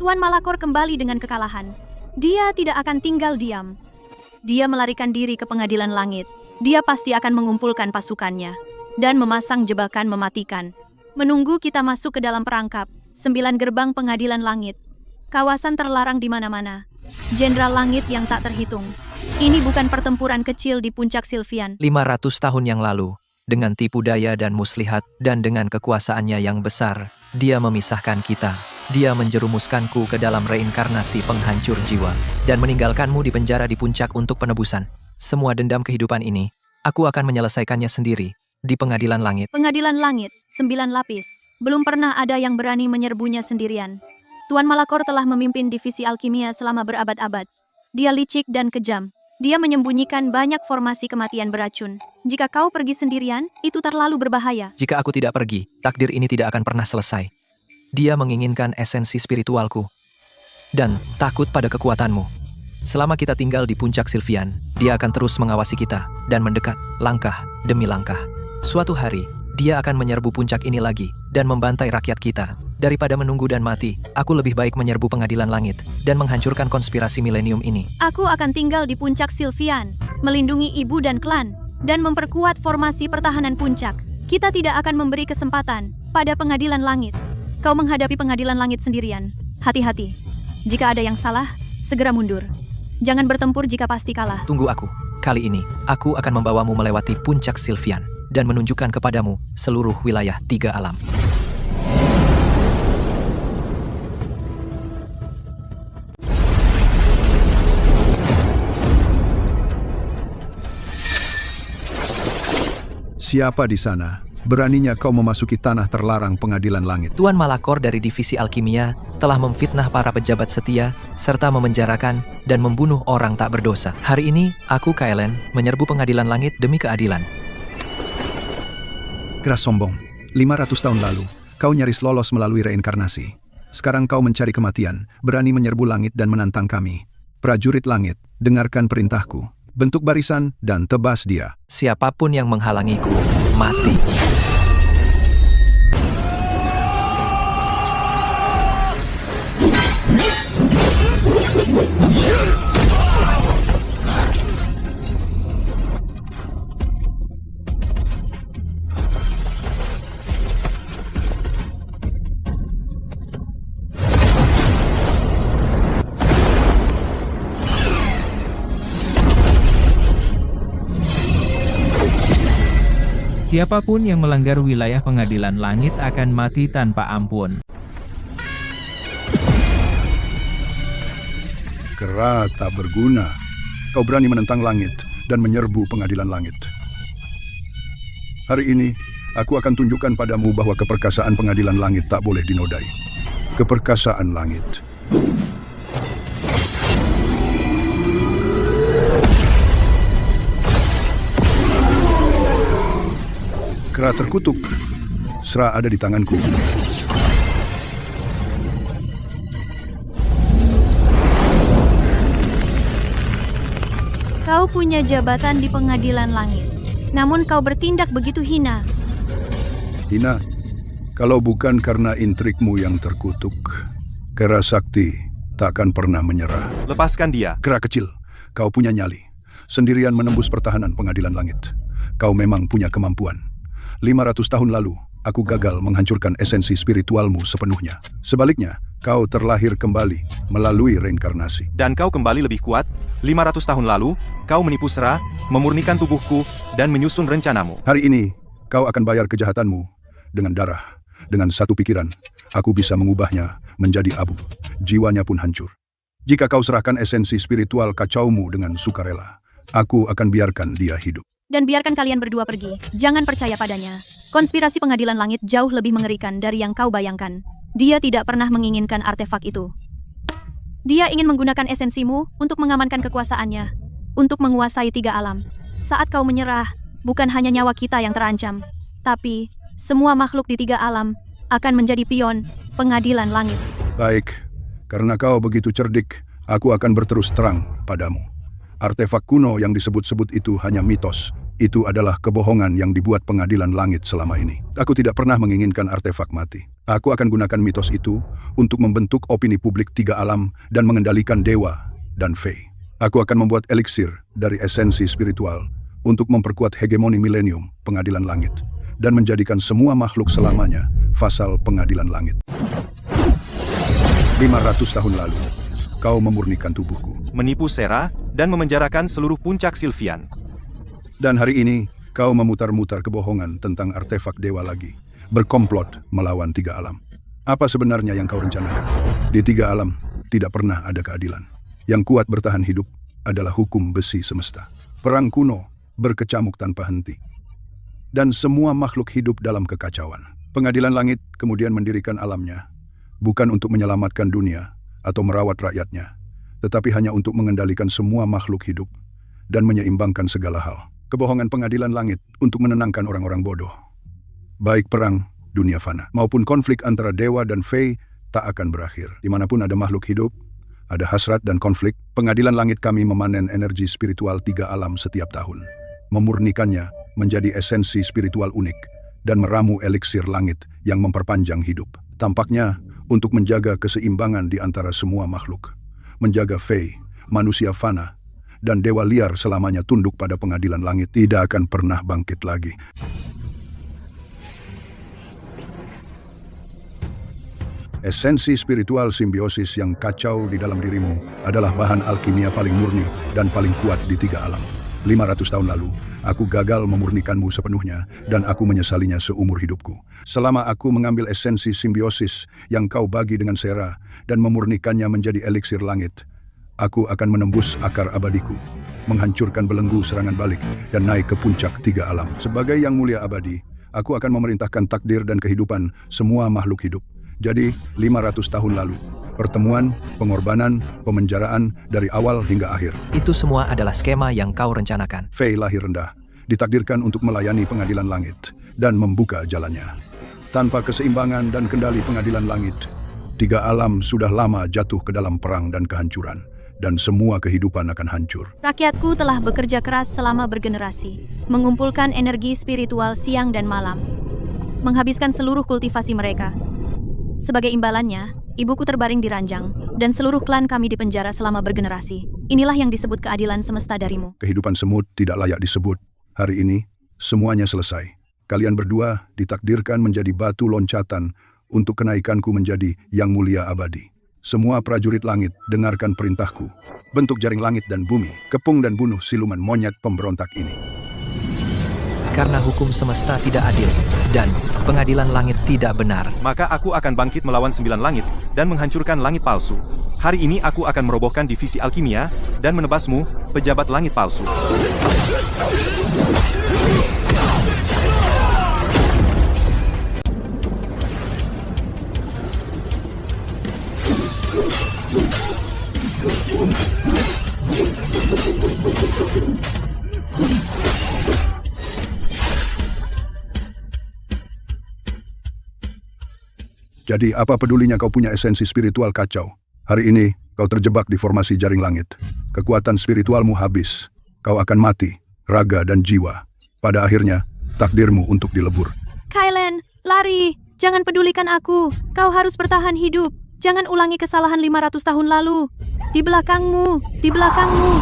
Speaker 3: Tuan Malakor kembali dengan kekalahan. Dia tidak akan tinggal diam. Dia melarikan diri ke pengadilan langit. Dia pasti akan mengumpulkan pasukannya dan memasang jebakan mematikan. Menunggu kita masuk ke dalam perangkap. 9 gerbang pengadilan langit. Kawasan terlarang di mana-mana. Jenderal langit yang tak terhitung. Ini bukan pertempuran kecil di puncak Sylvian.
Speaker 5: 500 tahun yang lalu, dengan tipu daya dan muslihat, dan dengan kekuasaannya yang besar, dia memisahkan kita. Dia menjerumuskanku ke dalam reinkarnasi penghancur jiwa, dan meninggalkanmu di penjara di puncak untuk penebusan. Semua dendam kehidupan ini, aku akan menyelesaikannya sendiri, di pengadilan langit.
Speaker 3: Pengadilan langit, 9 lapis. Belum pernah ada yang berani menyerbunya sendirian. Tuan Malakor telah memimpin divisi alkimia selama berabad-abad. Dia licik dan kejam. Dia menyembunyikan banyak formasi kematian beracun. Jika kau pergi sendirian, itu terlalu berbahaya.
Speaker 5: Jika aku tidak pergi, takdir ini tidak akan pernah selesai. Dia menginginkan esensi spiritualku dan takut pada kekuatanmu. Selama kita tinggal di puncak Sylvian, dia akan terus mengawasi kita dan mendekat langkah demi langkah. Suatu hari, dia akan menyerbu puncak ini lagi dan membantai rakyat kita. Daripada menunggu dan mati, aku lebih baik menyerbu pengadilan langit dan menghancurkan konspirasi milenium ini.
Speaker 3: Aku akan tinggal di puncak Sylvian, melindungi ibu dan klan, dan memperkuat formasi pertahanan puncak. Kita tidak akan memberi kesempatan pada pengadilan langit. Kau menghadapi pengadilan langit sendirian. Hati-hati. Jika ada yang salah, segera mundur. Jangan bertempur jika pasti kalah.
Speaker 5: Tunggu aku. Kali ini, aku akan membawamu melewati puncak Sylvian dan menunjukkan kepadamu seluruh wilayah 3 alam.
Speaker 1: Siapa di sana? Beraninya kau memasuki tanah terlarang pengadilan langit.
Speaker 5: Tuan Malakor dari divisi alkimia telah memfitnah para pejabat setia serta memenjarakan dan membunuh orang tak berdosa. Hari ini, aku, Kaelen, menyerbu pengadilan langit demi keadilan.
Speaker 1: Keras sombong. 500 tahun lalu, kau nyaris lolos melalui reinkarnasi. Sekarang kau mencari kematian, berani menyerbu langit dan menantang kami. Prajurit langit, dengarkan perintahku. Bentuk barisan dan tebas dia.
Speaker 5: Siapapun yang menghalangiku, mati.
Speaker 6: Siapapun yang melanggar wilayah pengadilan langit akan mati tanpa ampun.
Speaker 2: Kera tak berguna. Kau berani menentang langit dan menyerbu pengadilan langit. Hari ini, aku akan tunjukkan padamu bahwa keperkasaan pengadilan langit tak boleh dinodai. Keperkasaan langit. Kera terkutuk. Sera ada di tanganku.
Speaker 3: Kau punya jabatan di pengadilan langit. Namun kau bertindak begitu hina.
Speaker 2: Hina, kalau bukan karena intrikmu yang terkutuk, Kera Sakti tak akan pernah menyerah.
Speaker 7: Lepaskan dia.
Speaker 2: Kera kecil, kau punya nyali. Sendirian menembus pertahanan pengadilan langit. Kau memang punya kemampuan. 500 tahun lalu, aku gagal menghancurkan esensi spiritualmu sepenuhnya. Sebaliknya, kau terlahir kembali melalui reinkarnasi.
Speaker 7: Dan kau kembali lebih kuat. 500 tahun lalu, kau menipu Sera, memurnikan tubuhku, dan menyusun rencanamu.
Speaker 2: Hari ini, kau akan bayar kejahatanmu dengan darah. Dengan satu pikiran, aku bisa mengubahnya menjadi abu. Jiwanya pun hancur. Jika kau serahkan esensi spiritual kacaumu dengan sukarela, aku akan biarkan dia hidup.
Speaker 3: Dan biarkan kalian berdua pergi. Jangan percaya padanya. Konspirasi pengadilan langit jauh lebih mengerikan dari yang kau bayangkan. Dia tidak pernah menginginkan artefak itu. Dia ingin menggunakan esensimu untuk mengamankan kekuasaannya, untuk menguasai 3 alam. Saat kau menyerah, bukan hanya nyawa kita yang terancam, tapi semua makhluk di 3 alam akan menjadi pion pengadilan langit.
Speaker 2: Baik, karena kau begitu cerdik, aku akan berterus terang padamu. Artefak kuno yang disebut-sebut itu hanya mitos, Itu adalah kebohongan yang dibuat pengadilan langit selama ini. Aku tidak pernah menginginkan artefak mati. Aku akan gunakan mitos itu untuk membentuk opini publik tiga alam dan mengendalikan dewa dan fey. Aku akan membuat eliksir dari esensi spiritual untuk memperkuat hegemoni milenium pengadilan langit dan menjadikan semua makhluk selamanya fasal pengadilan langit. 500 tahun lalu, kau memurnikan tubuhku.
Speaker 7: Menipu Sera dan memenjarakan seluruh puncak Sylvian.
Speaker 2: Dan hari ini, kau memutar-mutar kebohongan tentang artefak dewa lagi. Berkomplot melawan tiga alam. Apa sebenarnya yang kau rencanakan? Di tiga alam, tidak pernah ada keadilan. Yang kuat bertahan hidup adalah hukum besi semesta. Perang kuno berkecamuk tanpa henti. Dan semua makhluk hidup dalam kekacauan. Pengadilan langit kemudian mendirikan alamnya. Bukan untuk menyelamatkan dunia atau merawat rakyatnya, tetapi hanya untuk mengendalikan semua makhluk hidup dan menyeimbangkan segala hal. Kebohongan pengadilan langit untuk menenangkan orang-orang bodoh. Baik perang dunia fana maupun konflik antara dewa dan fey tak akan berakhir. Dimanapun ada makhluk hidup, ada hasrat dan konflik. Pengadilan langit kami memanen energi spiritual tiga alam setiap tahun, memurnikannya menjadi esensi spiritual unik dan meramu eliksir langit yang memperpanjang hidup. Tampaknya untuk menjaga keseimbangan di antara semua makhluk, menjaga fey, manusia fana, dan dewa liar selamanya tunduk pada pengadilan langit tidak akan pernah bangkit lagi. Esensi spiritual simbiosis yang kacau di dalam dirimu adalah bahan alkimia paling murni dan paling kuat di tiga alam. 500 tahun lalu, aku gagal memurnikanmu sepenuhnya dan aku menyesalinya seumur hidupku. Selama aku mengambil esensi simbiosis yang kau bagi dengan Sera dan memurnikannya menjadi eliksir langit, aku akan menembus akar abadiku, menghancurkan belenggu serangan balik dan naik ke puncak tiga alam. Sebagai yang mulia abadi, aku akan memerintahkan takdir dan kehidupan semua makhluk hidup. Jadi, 500 tahun lalu, pertemuan, pengorbanan, pemenjaraan dari awal hingga akhir.
Speaker 5: Itu semua adalah skema yang kau rencanakan.
Speaker 2: Fey lahir rendah, ditakdirkan untuk melayani pengadilan langit dan membuka jalannya. Tanpa keseimbangan dan kendali pengadilan langit, tiga alam sudah lama jatuh ke dalam perang dan kehancuran, dan semua kehidupan akan hancur.
Speaker 3: Rakyatku telah bekerja keras selama bergenerasi, mengumpulkan energi spiritual siang dan malam, menghabiskan seluruh kultivasi mereka. Sebagai imbalannya, ibuku terbaring di ranjang, dan seluruh klan kami dipenjara selama bergenerasi. Inilah yang disebut keadilan semesta darimu.
Speaker 2: Kehidupan semut tidak layak disebut. Hari ini, semuanya selesai. Kalian berdua ditakdirkan menjadi batu loncatan untuk kenaikanku menjadi yang mulia abadi. Semua prajurit langit, dengarkan perintahku. Bentuk jaring langit dan bumi, kepung dan bunuh siluman monyet pemberontak ini.
Speaker 5: Karena hukum semesta tidak adil, dan pengadilan langit tidak benar.
Speaker 7: Maka aku akan bangkit melawan 9 langit dan menghancurkan langit palsu. Hari ini aku akan merobohkan divisi alkimia dan menebasmu, pejabat langit palsu.
Speaker 2: Jadi apa pedulinya kau punya esensi spiritual kacau? Hari ini kau terjebak di formasi jaring langit. Kekuatan spiritualmu habis. Kau akan mati, raga dan jiwa. Pada akhirnya, takdirmu untuk dilebur.
Speaker 3: Kylen, lari! Jangan pedulikan aku. Kau harus bertahan hidup. Jangan ulangi kesalahan 500 tahun lalu. Di belakangmu, di belakangmu.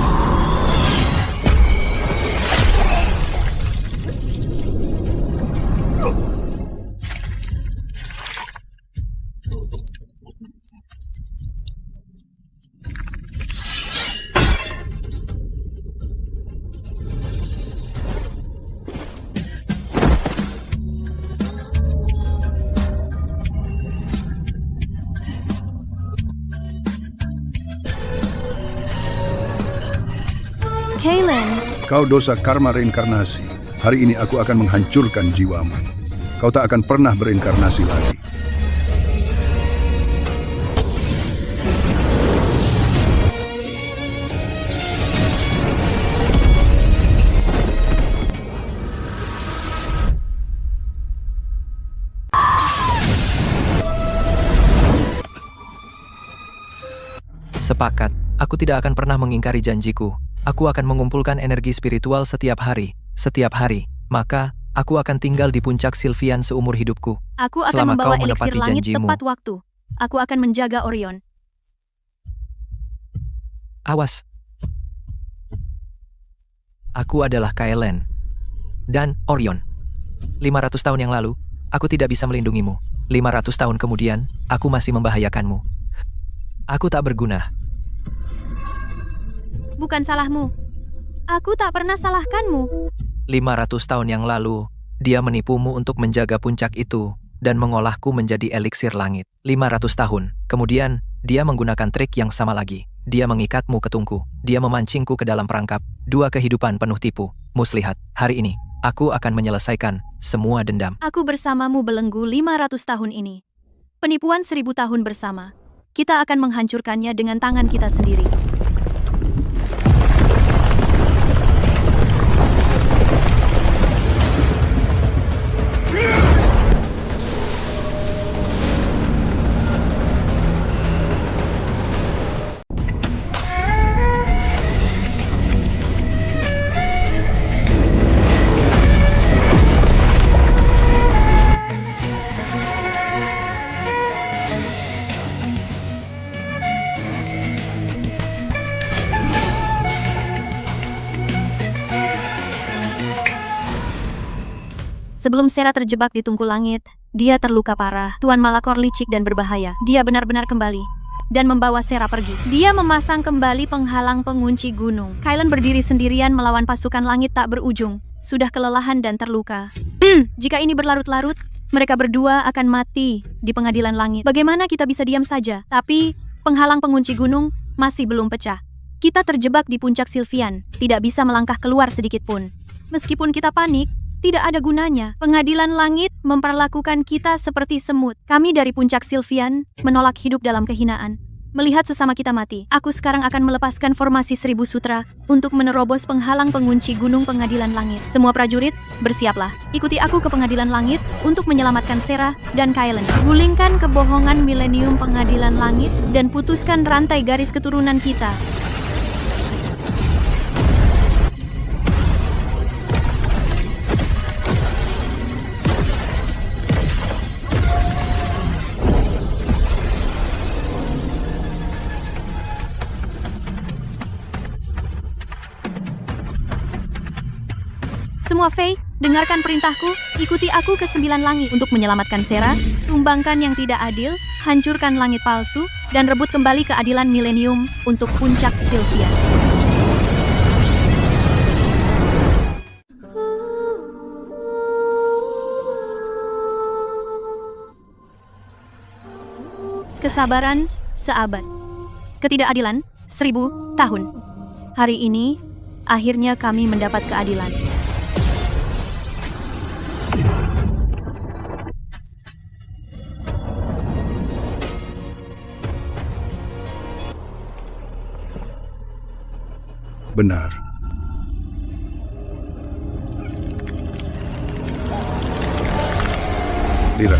Speaker 3: Kylen,
Speaker 2: Kau dosa karma reinkarnasi. Hari ini aku akan menghancurkan jiwamu. Kau tak akan pernah bereinkarnasi lagi.
Speaker 5: Sepakat, aku tidak akan pernah mengingkari janjiku. Aku akan mengumpulkan energi spiritual setiap hari, setiap hari, maka aku akan tinggal di puncak Sylvian seumur hidupku.
Speaker 3: Aku akan
Speaker 5: Selama
Speaker 3: membawa
Speaker 5: kau
Speaker 3: eliksir
Speaker 5: menepati
Speaker 3: langit
Speaker 5: janjimu.
Speaker 3: tepat waktu. Aku akan menjaga Orion.
Speaker 5: Awas. Aku adalah Kaelen. Dan Orion. 500 tahun yang lalu, aku tidak bisa melindungimu. 500 tahun kemudian, aku masih membahayakanmu. Aku tak berguna.
Speaker 3: Bukan salahmu. Aku tak pernah salahkanmu.
Speaker 5: 500 tahun yang lalu, dia menipumu untuk menjaga puncak itu dan mengolahku menjadi eliksir langit. 500 tahun. Kemudian, dia menggunakan trik yang sama lagi. Dia mengikatmu ke tungku. Dia memancingku ke dalam perangkap. 2 kehidupan penuh tipu. Muslihat, hari ini, aku akan menyelesaikan semua dendam.
Speaker 3: Aku bersamamu belenggu 500 tahun ini. Penipuan 1000 tahun bersama. Kita akan menghancurkannya dengan tangan kita sendiri. Sebelum Sera terjebak di tungku langit, dia terluka parah. Tuan Malakor licik dan berbahaya. Dia benar-benar kembali dan membawa Sera pergi. Dia memasang kembali penghalang pengunci gunung. Kaelen berdiri sendirian melawan pasukan langit tak berujung. Sudah kelelahan dan terluka. Jika ini berlarut-larut, mereka berdua akan mati di pengadilan langit. Bagaimana kita bisa diam saja? Tapi penghalang pengunci gunung masih belum pecah. Kita terjebak di puncak Sylvian, tidak bisa melangkah keluar sedikit pun. Meskipun kita panik, tidak ada gunanya. Pengadilan langit memperlakukan kita seperti semut. Kami dari puncak Sylvian menolak hidup dalam kehinaan. Melihat sesama kita mati, aku sekarang akan melepaskan formasi 1000 sutra untuk menerobos penghalang pengunci gunung pengadilan langit. Semua prajurit, bersiaplah. Ikuti aku ke pengadilan langit untuk menyelamatkan Sera dan Kaelen. Gulingkan kebohongan milenium pengadilan langit dan putuskan rantai garis keturunan kita. Semua Fey, dengarkan perintahku, ikuti aku ke 9 langit untuk menyelamatkan Sera, tumbangkan yang tidak adil, hancurkan langit palsu, dan rebut kembali keadilan milenium untuk puncak Sylvian. Kesabaran seabad. Ketidakadilan 1000 tahun. Hari ini, akhirnya kami mendapat keadilan.
Speaker 2: Benar. Lira,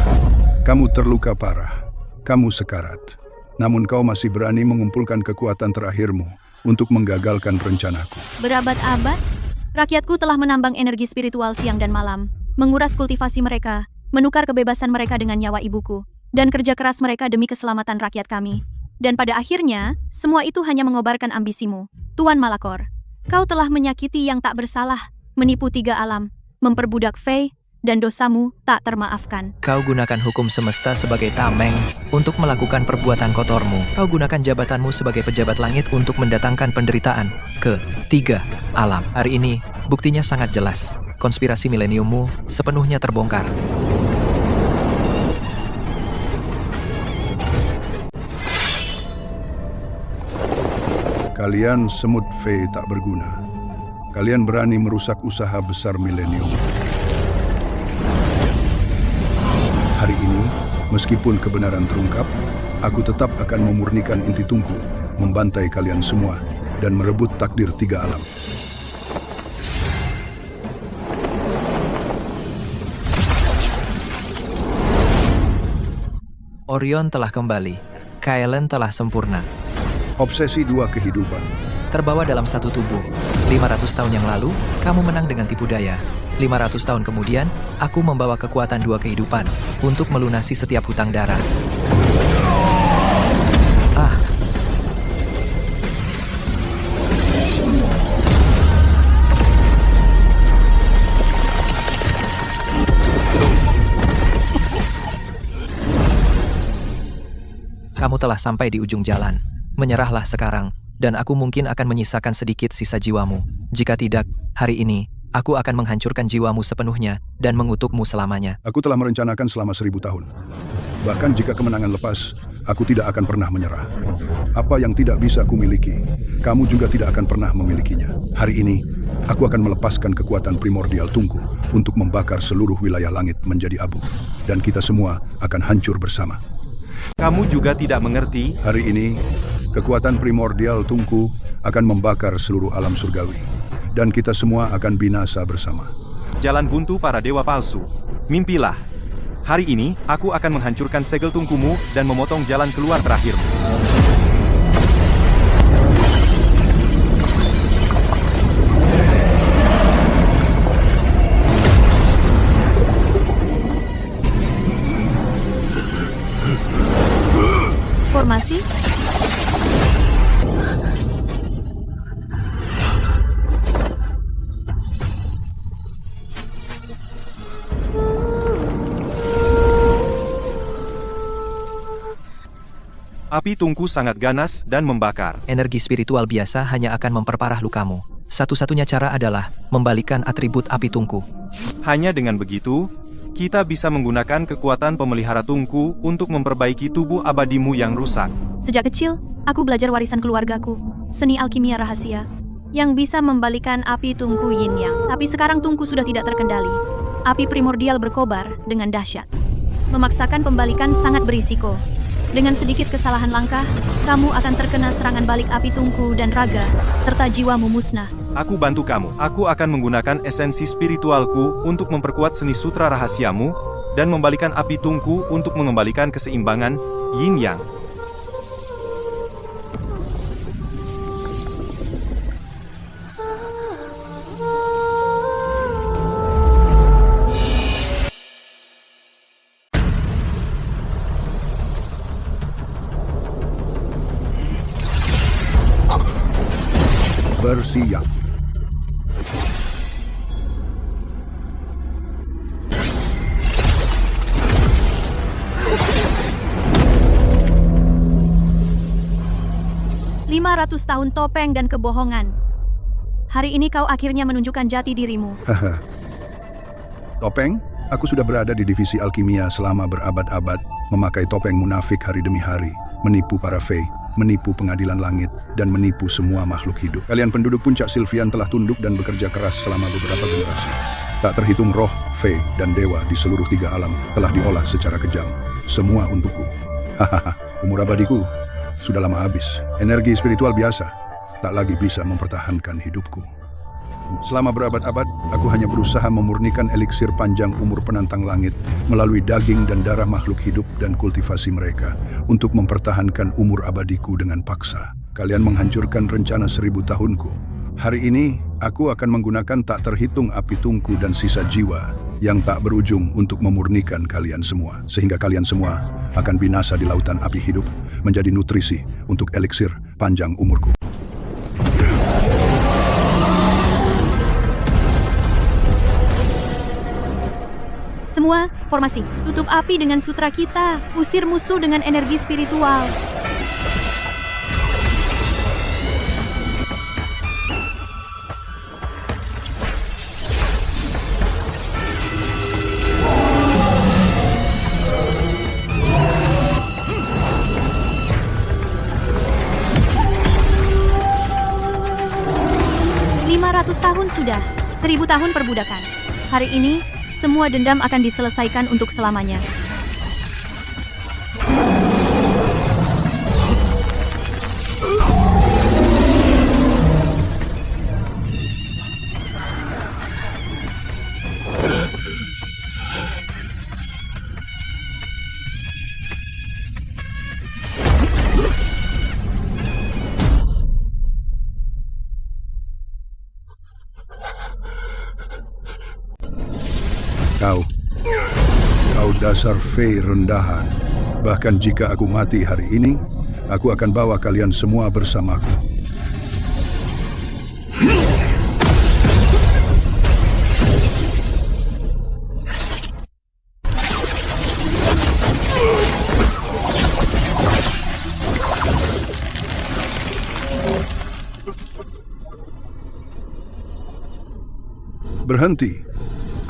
Speaker 2: kamu terluka parah. Kamu sekarat. Namun kau masih berani mengumpulkan kekuatan terakhirmu untuk menggagalkan rencanaku.
Speaker 3: Berabad-abad, rakyatku telah menambang energi spiritual siang dan malam, menguras kultivasi mereka, menukar kebebasan mereka dengan nyawa ibuku, dan kerja keras mereka demi keselamatan rakyat kami. Dan pada akhirnya, semua itu hanya mengobarkan ambisimu. Tuan Malakor, kau telah menyakiti yang tak bersalah, menipu 3 alam, memperbudak Fey, dan dosamu tak termaafkan.
Speaker 5: Kau gunakan hukum semesta sebagai tameng untuk melakukan perbuatan kotormu. Kau gunakan jabatanmu sebagai pejabat langit untuk mendatangkan penderitaan ke 3 alam. Hari ini, buktinya sangat jelas. Konspirasi mileniummu sepenuhnya terbongkar.
Speaker 2: Kalian semut Fey tak berguna. Kalian berani merusak usaha besar milenium. Hari ini, meskipun kebenaran terungkap, aku tetap akan memurnikan inti tungku, membantai kalian semua, dan merebut takdir 3 alam.
Speaker 5: Orion telah kembali. Kaelen telah sempurna.
Speaker 2: Obsesi 2 kehidupan.
Speaker 5: terbawa dalam satu tubuh. 500 tahun yang lalu, kamu menang dengan tipu daya. 500 tahun kemudian, aku membawa kekuatan dua kehidupan untuk melunasi setiap hutang darah. Ah, kamu telah sampai di ujung jalan. Menyerahlah sekarang, dan aku mungkin akan menyisakan sedikit sisa jiwamu. Jika tidak, hari ini, aku akan menghancurkan jiwamu sepenuhnya dan mengutukmu selamanya.
Speaker 2: Aku telah merencanakan selama 1000 tahun. Bahkan jika kemenangan lepas, aku tidak akan pernah menyerah. Apa yang tidak bisa kumiliki, kamu juga tidak akan pernah memilikinya. Hari ini, aku akan melepaskan kekuatan primordial Tungku untuk membakar seluruh wilayah langit menjadi abu. Dan kita semua akan hancur bersama.
Speaker 7: Kamu juga tidak mengerti.
Speaker 2: Hari ini, kekuatan primordial Tungku akan membakar seluruh alam surgawi. Dan kita semua akan binasa bersama.
Speaker 7: Jalan buntu para dewa palsu. Mimpilah. Hari ini, aku akan menghancurkan segel tungkumu dan memotong jalan keluar terakhirmu.
Speaker 3: Formasi?
Speaker 7: Api Tungku sangat ganas dan membakar.
Speaker 5: Energi spiritual biasa hanya akan memperparah lukamu. Satu-satunya cara adalah membalikkan atribut api Tungku.
Speaker 7: Hanya dengan begitu, kita bisa menggunakan kekuatan pemelihara Tungku untuk memperbaiki tubuh abadimu yang rusak.
Speaker 3: Sejak kecil, aku belajar warisan keluargaku, seni alkimia rahasia, yang bisa membalikan api Tungku Yin Yang. Tapi sekarang Tungku sudah tidak terkendali. Api primordial berkobar dengan dahsyat. Memaksakan pembalikan sangat berisiko. Dengan sedikit kesalahan langkah, kamu akan terkena serangan balik api Tungku dan raga, serta jiwamu musnah.
Speaker 7: Aku bantu kamu. Aku akan menggunakan esensi spiritualku untuk memperkuat seni sutra rahasiamu dan membalikan api Tungku untuk mengembalikan keseimbangan Yin Yang.
Speaker 2: Bersiap.
Speaker 3: "500 tahun topeng dan kebohongan. Hari ini kau akhirnya menunjukkan jati dirimu."
Speaker 2: Haha. Topeng, aku sudah berada di divisi alkimia selama berabad-abad, memakai topeng munafik hari demi hari, menipu para Fey, menipu pengadilan langit, dan menipu semua makhluk hidup. Kalian penduduk puncak Sylvian telah tunduk dan bekerja keras selama beberapa generasi. Tak terhitung roh, Fey, dan dewa di seluruh 3 alam telah diolah secara kejam. Semua untukku. Hahaha, umur abadiku sudah lama habis. Energi spiritual biasa tak lagi bisa mempertahankan hidupku. Selama berabad-abad, aku hanya berusaha memurnikan eliksir panjang umur penantang langit melalui daging dan darah makhluk hidup dan kultivasi mereka untuk mempertahankan umur abadiku dengan paksa. Kalian menghancurkan rencana 1000 tahunku. Hari ini, aku akan menggunakan tak terhitung api Tungku dan sisa jiwa yang tak berujung untuk memurnikan kalian semua. Sehingga kalian semua akan binasa di lautan api hidup, menjadi nutrisi untuk eliksir panjang umurku.
Speaker 3: Semua, formasi. Tutup api dengan sutra kita. Usir musuh dengan energi spiritual. Tahun sudah, 1000 tahun perbudakan. Hari ini, semua dendam akan diselesaikan untuk selamanya.
Speaker 2: Kau dasar Fey rendahan. Bahkan jika aku mati hari ini, aku akan bawa kalian semua bersamaku. Berhenti.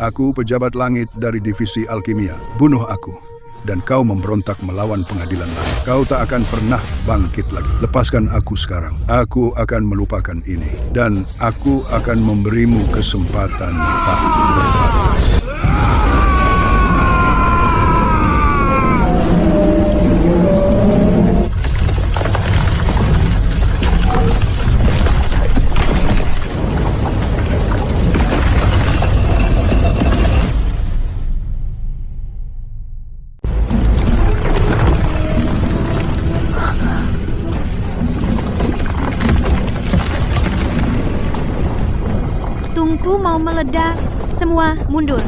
Speaker 2: Aku pejabat langit dari divisi alkimia. Bunuh aku. Dan kau memberontak melawan pengadilan langit. Kau tak akan pernah bangkit lagi. Lepaskan aku sekarang. Aku akan melupakan ini. Dan aku akan memberimu kesempatan tak terbatas.
Speaker 3: Tungku mau meledak. Semua mundur.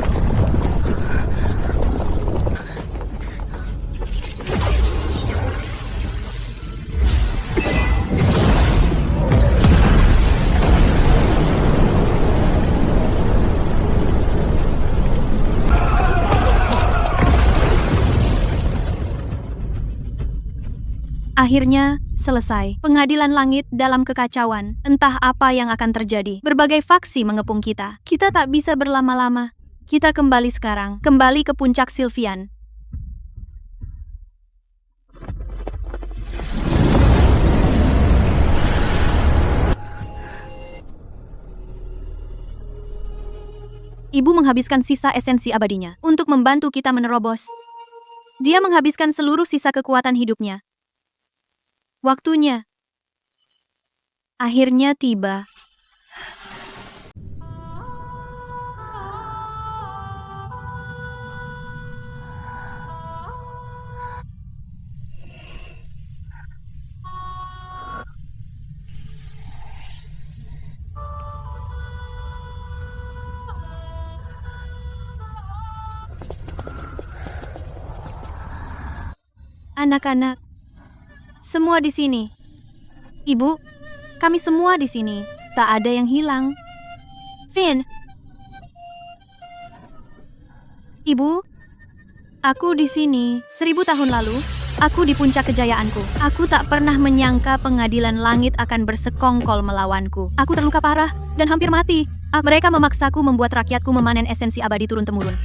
Speaker 3: Akhirnya, selesai. Pengadilan langit dalam kekacauan. Entah apa yang akan terjadi. Berbagai faksi mengepung kita. Kita tak bisa berlama-lama. Kita kembali sekarang. Kembali ke puncak Sylvian. Ibu menghabiskan sisa esensi abadinya untuk membantu kita menerobos. Dia menghabiskan seluruh sisa kekuatan hidupnya. Waktunya akhirnya tiba. Anak-anak, semua di sini. Ibu, kami semua di sini. Tak ada yang hilang. Finn. Ibu, aku di sini. 1000 tahun lalu, aku di puncak kejayaanku. Aku tak pernah menyangka pengadilan langit akan bersekongkol melawanku. Aku terluka parah dan hampir mati. Mereka memaksaku membuat rakyatku memanen esensi abadi turun-temurun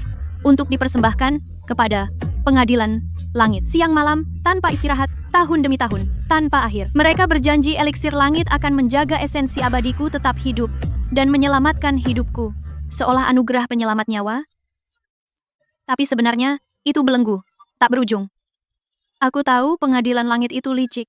Speaker 3: untuk dipersembahkan kepada pengadilan langit. Siang malam, tanpa istirahat, tahun demi tahun, tanpa akhir. Mereka berjanji eliksir langit akan menjaga esensi abadiku tetap hidup dan menyelamatkan hidupku, seolah anugerah penyelamat nyawa. Tapi sebenarnya, itu belenggu, tak berujung. Aku tahu pengadilan langit itu licik,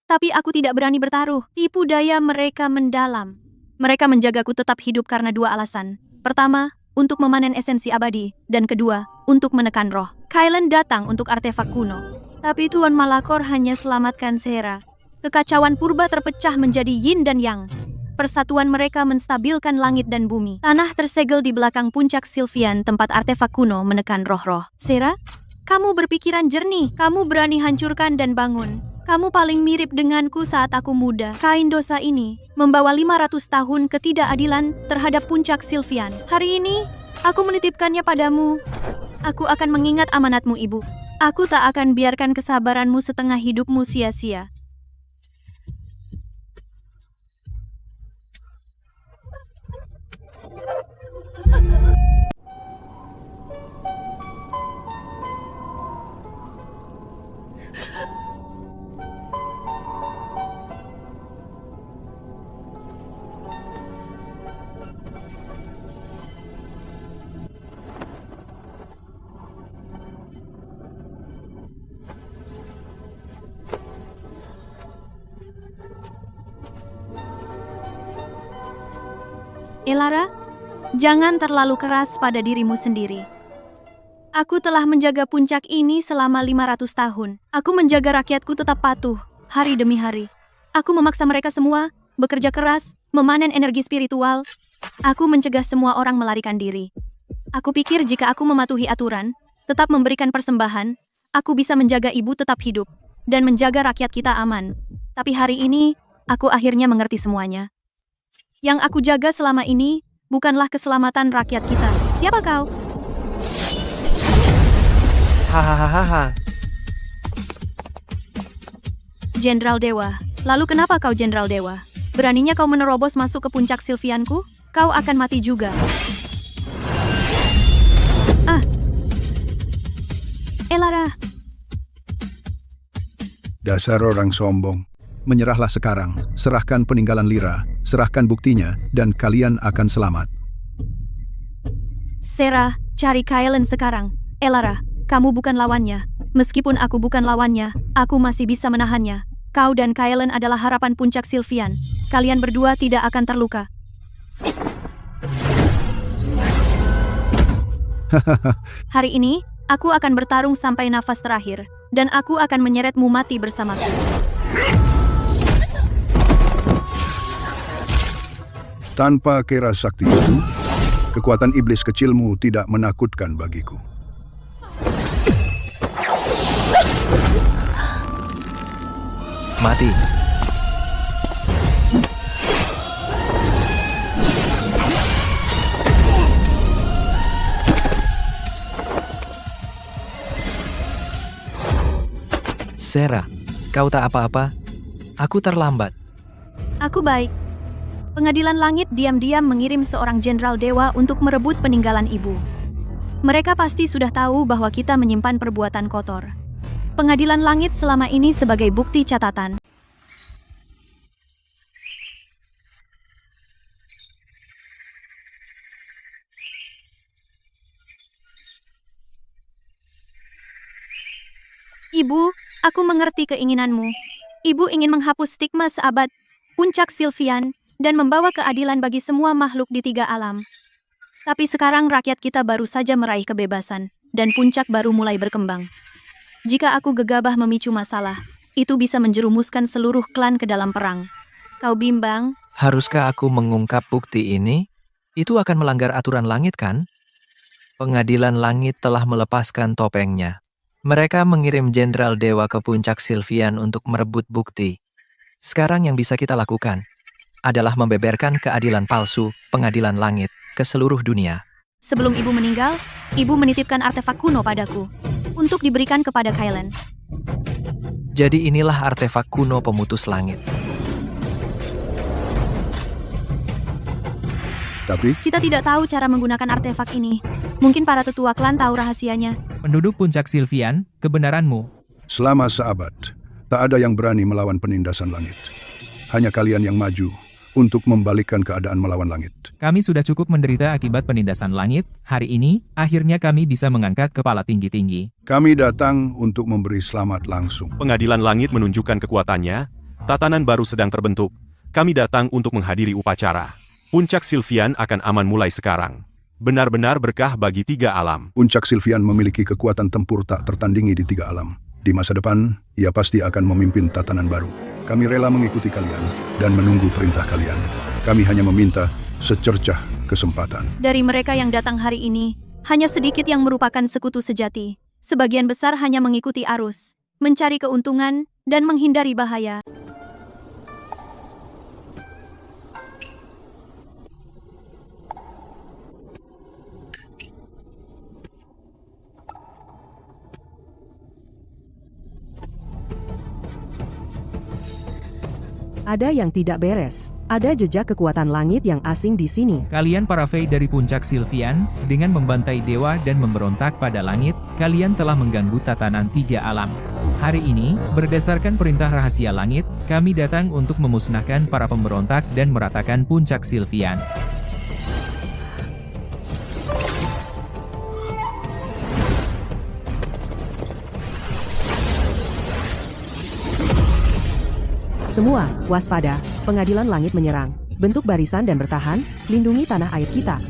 Speaker 3: tapi aku tidak berani bertaruh. Tipu daya mereka mendalam. Mereka menjagaku tetap hidup karena 2 alasan. Pertama, untuk memanen esensi abadi, dan kedua, untuk menekan roh. Kylan datang untuk artefak kuno, tapi Tuan Malakor hanya selamatkan Sera. Kekacauan purba terpecah menjadi yin dan yang. Persatuan mereka menstabilkan langit dan bumi. Tanah tersegel di belakang puncak Sylvian tempat artefak kuno menekan roh-roh. Sera, kamu berpikiran jernih, kamu berani hancurkan dan bangun. Kamu paling mirip denganku saat aku muda. Kain dosa ini membawa 500 tahun ketidakadilan terhadap puncak Sylvian. Hari ini, aku menitipkannya padamu. Aku akan mengingat amanatmu, Ibu. Aku tak akan biarkan kesabaranmu setengah hidupmu sia-sia. Elara, jangan terlalu keras pada dirimu sendiri. Aku telah menjaga puncak ini selama 500 tahun. Aku menjaga rakyatku tetap patuh, hari demi hari. Aku memaksa mereka semua bekerja keras, memanen energi spiritual. Aku mencegah semua orang melarikan diri. Aku pikir jika aku mematuhi aturan, tetap memberikan persembahan, aku bisa menjaga ibu tetap hidup dan menjaga rakyat kita aman. Tapi hari ini, aku akhirnya mengerti semuanya. Yang aku jaga selama ini bukanlah keselamatan rakyat kita. Siapa kau?
Speaker 7: Hahaha.
Speaker 3: Jenderal Dewa. Lalu kenapa kau Jenderal Dewa? Beraninya kau menerobos masuk ke puncak Sylvianku? Kau akan mati juga. Elara.
Speaker 2: Dasar orang sombong.
Speaker 1: Menyerahlah sekarang, serahkan peninggalan Lyra, serahkan buktinya, dan kalian akan selamat.
Speaker 3: Sarah, cari Kaelen sekarang. Elara, kamu bukan lawannya. Meskipun aku bukan lawannya, aku masih bisa menahannya. Kau dan Kaelen adalah harapan puncak Sylvian. Kalian berdua tidak akan terluka. Hari ini, aku akan bertarung sampai nafas terakhir, dan aku akan menyeretmu mati bersamaku.
Speaker 2: Tanpa kera sakti itu, kekuatan iblis kecilmu tidak menakutkan bagiku.
Speaker 5: Mati. Sarah, kau tak apa-apa? Aku terlambat.
Speaker 3: Aku baik. Pengadilan Langit diam-diam mengirim seorang jenderal dewa untuk merebut peninggalan ibu. Mereka pasti sudah tahu bahwa kita menyimpan perbuatan kotor. Pengadilan Langit selama ini sebagai bukti catatan. Ibu, aku mengerti keinginanmu. Ibu ingin menghapus stigma seabad puncak Sylvian dan membawa keadilan bagi semua makhluk di 3 alam. Tapi sekarang rakyat kita baru saja meraih kebebasan, dan puncak baru mulai berkembang. Jika aku gegabah memicu masalah, itu bisa menjerumuskan seluruh klan ke dalam perang. Kau bimbang?
Speaker 5: Haruskah aku mengungkap bukti ini? Itu akan melanggar aturan langit, kan? Pengadilan Langit telah melepaskan topengnya. Mereka mengirim Jenderal Dewa ke puncak Sylvian untuk merebut bukti. Sekarang yang bisa kita lakukan adalah membeberkan keadilan palsu Pengadilan Langit ke seluruh dunia.
Speaker 3: Sebelum ibu meninggal, ibu menitipkan artefak kuno padaku untuk diberikan kepada Kaelen.
Speaker 5: Jadi inilah artefak kuno pemutus langit.
Speaker 2: Tapi,
Speaker 3: Kita tidak tahu cara menggunakan artefak ini. Mungkin para tetua klan tahu rahasianya.
Speaker 6: Penduduk puncak Sylvian, kebenaranmu.
Speaker 2: selama seabad, tak ada yang berani melawan penindasan langit. Hanya kalian yang maju untuk membalikkan keadaan melawan langit.
Speaker 6: Kami sudah cukup menderita akibat penindasan langit. Hari ini, akhirnya kami bisa mengangkat kepala tinggi-tinggi.
Speaker 2: Kami datang untuk memberi selamat langsung.
Speaker 7: Pengadilan Langit menunjukkan kekuatannya. Tatanan baru sedang terbentuk. Kami datang untuk menghadiri upacara. Puncak Sylvian akan aman mulai sekarang. Benar-benar berkah bagi 3 alam.
Speaker 2: Puncak Sylvian memiliki kekuatan tempur tak tertandingi di 3 alam. Di masa depan, ia pasti akan memimpin tatanan baru. Kami rela mengikuti kalian dan menunggu perintah kalian. Kami hanya meminta secercah kesempatan.
Speaker 3: Dari mereka yang datang hari ini, hanya sedikit yang merupakan sekutu sejati. Sebagian besar hanya mengikuti arus, mencari keuntungan, dan menghindari bahaya.
Speaker 4: Ada yang tidak beres. Ada jejak kekuatan langit yang asing di sini.
Speaker 6: Kalian para Fey dari puncak Sylvian, dengan membantai dewa dan memberontak pada langit, kalian telah mengganggu tatanan 3 alam. Hari ini, berdasarkan perintah rahasia langit, kami datang untuk memusnahkan para pemberontak dan meratakan puncak Sylvian.
Speaker 4: Semua, waspada, pengadilan langit menyerang. Bentuk barisan dan bertahan, lindungi tanah air kita.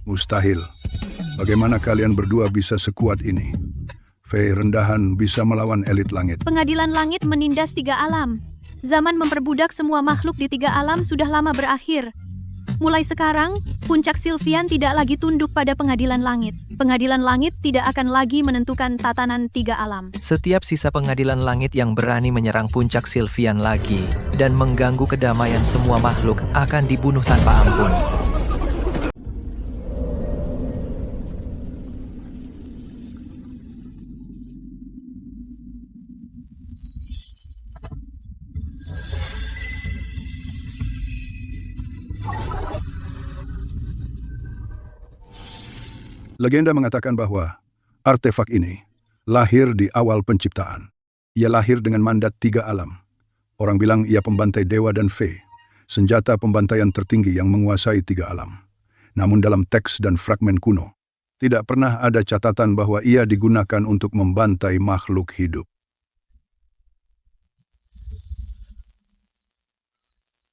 Speaker 2: Mustahil. Bagaimana kalian berdua bisa sekuat ini? Fei rendahan bisa melawan elit langit.
Speaker 3: Pengadilan langit menindas 3 alam. Zaman memperbudak semua makhluk di 3 alam sudah lama berakhir. Mulai sekarang, puncak Sylvian tidak lagi tunduk pada pengadilan langit. Pengadilan langit tidak akan lagi menentukan tatanan 3 alam.
Speaker 5: Setiap sisa pengadilan langit yang berani menyerang puncak Sylvian lagi dan mengganggu kedamaian semua makhluk akan dibunuh tanpa ampun.
Speaker 2: Legenda mengatakan bahwa artefak ini lahir di awal penciptaan. Ia lahir dengan mandat 3 alam. Orang bilang ia pembantai dewa dan fei, senjata pembantaian tertinggi yang menguasai 3 alam. Namun dalam teks dan fragmen kuno, tidak pernah ada catatan bahwa ia digunakan untuk membantai makhluk hidup.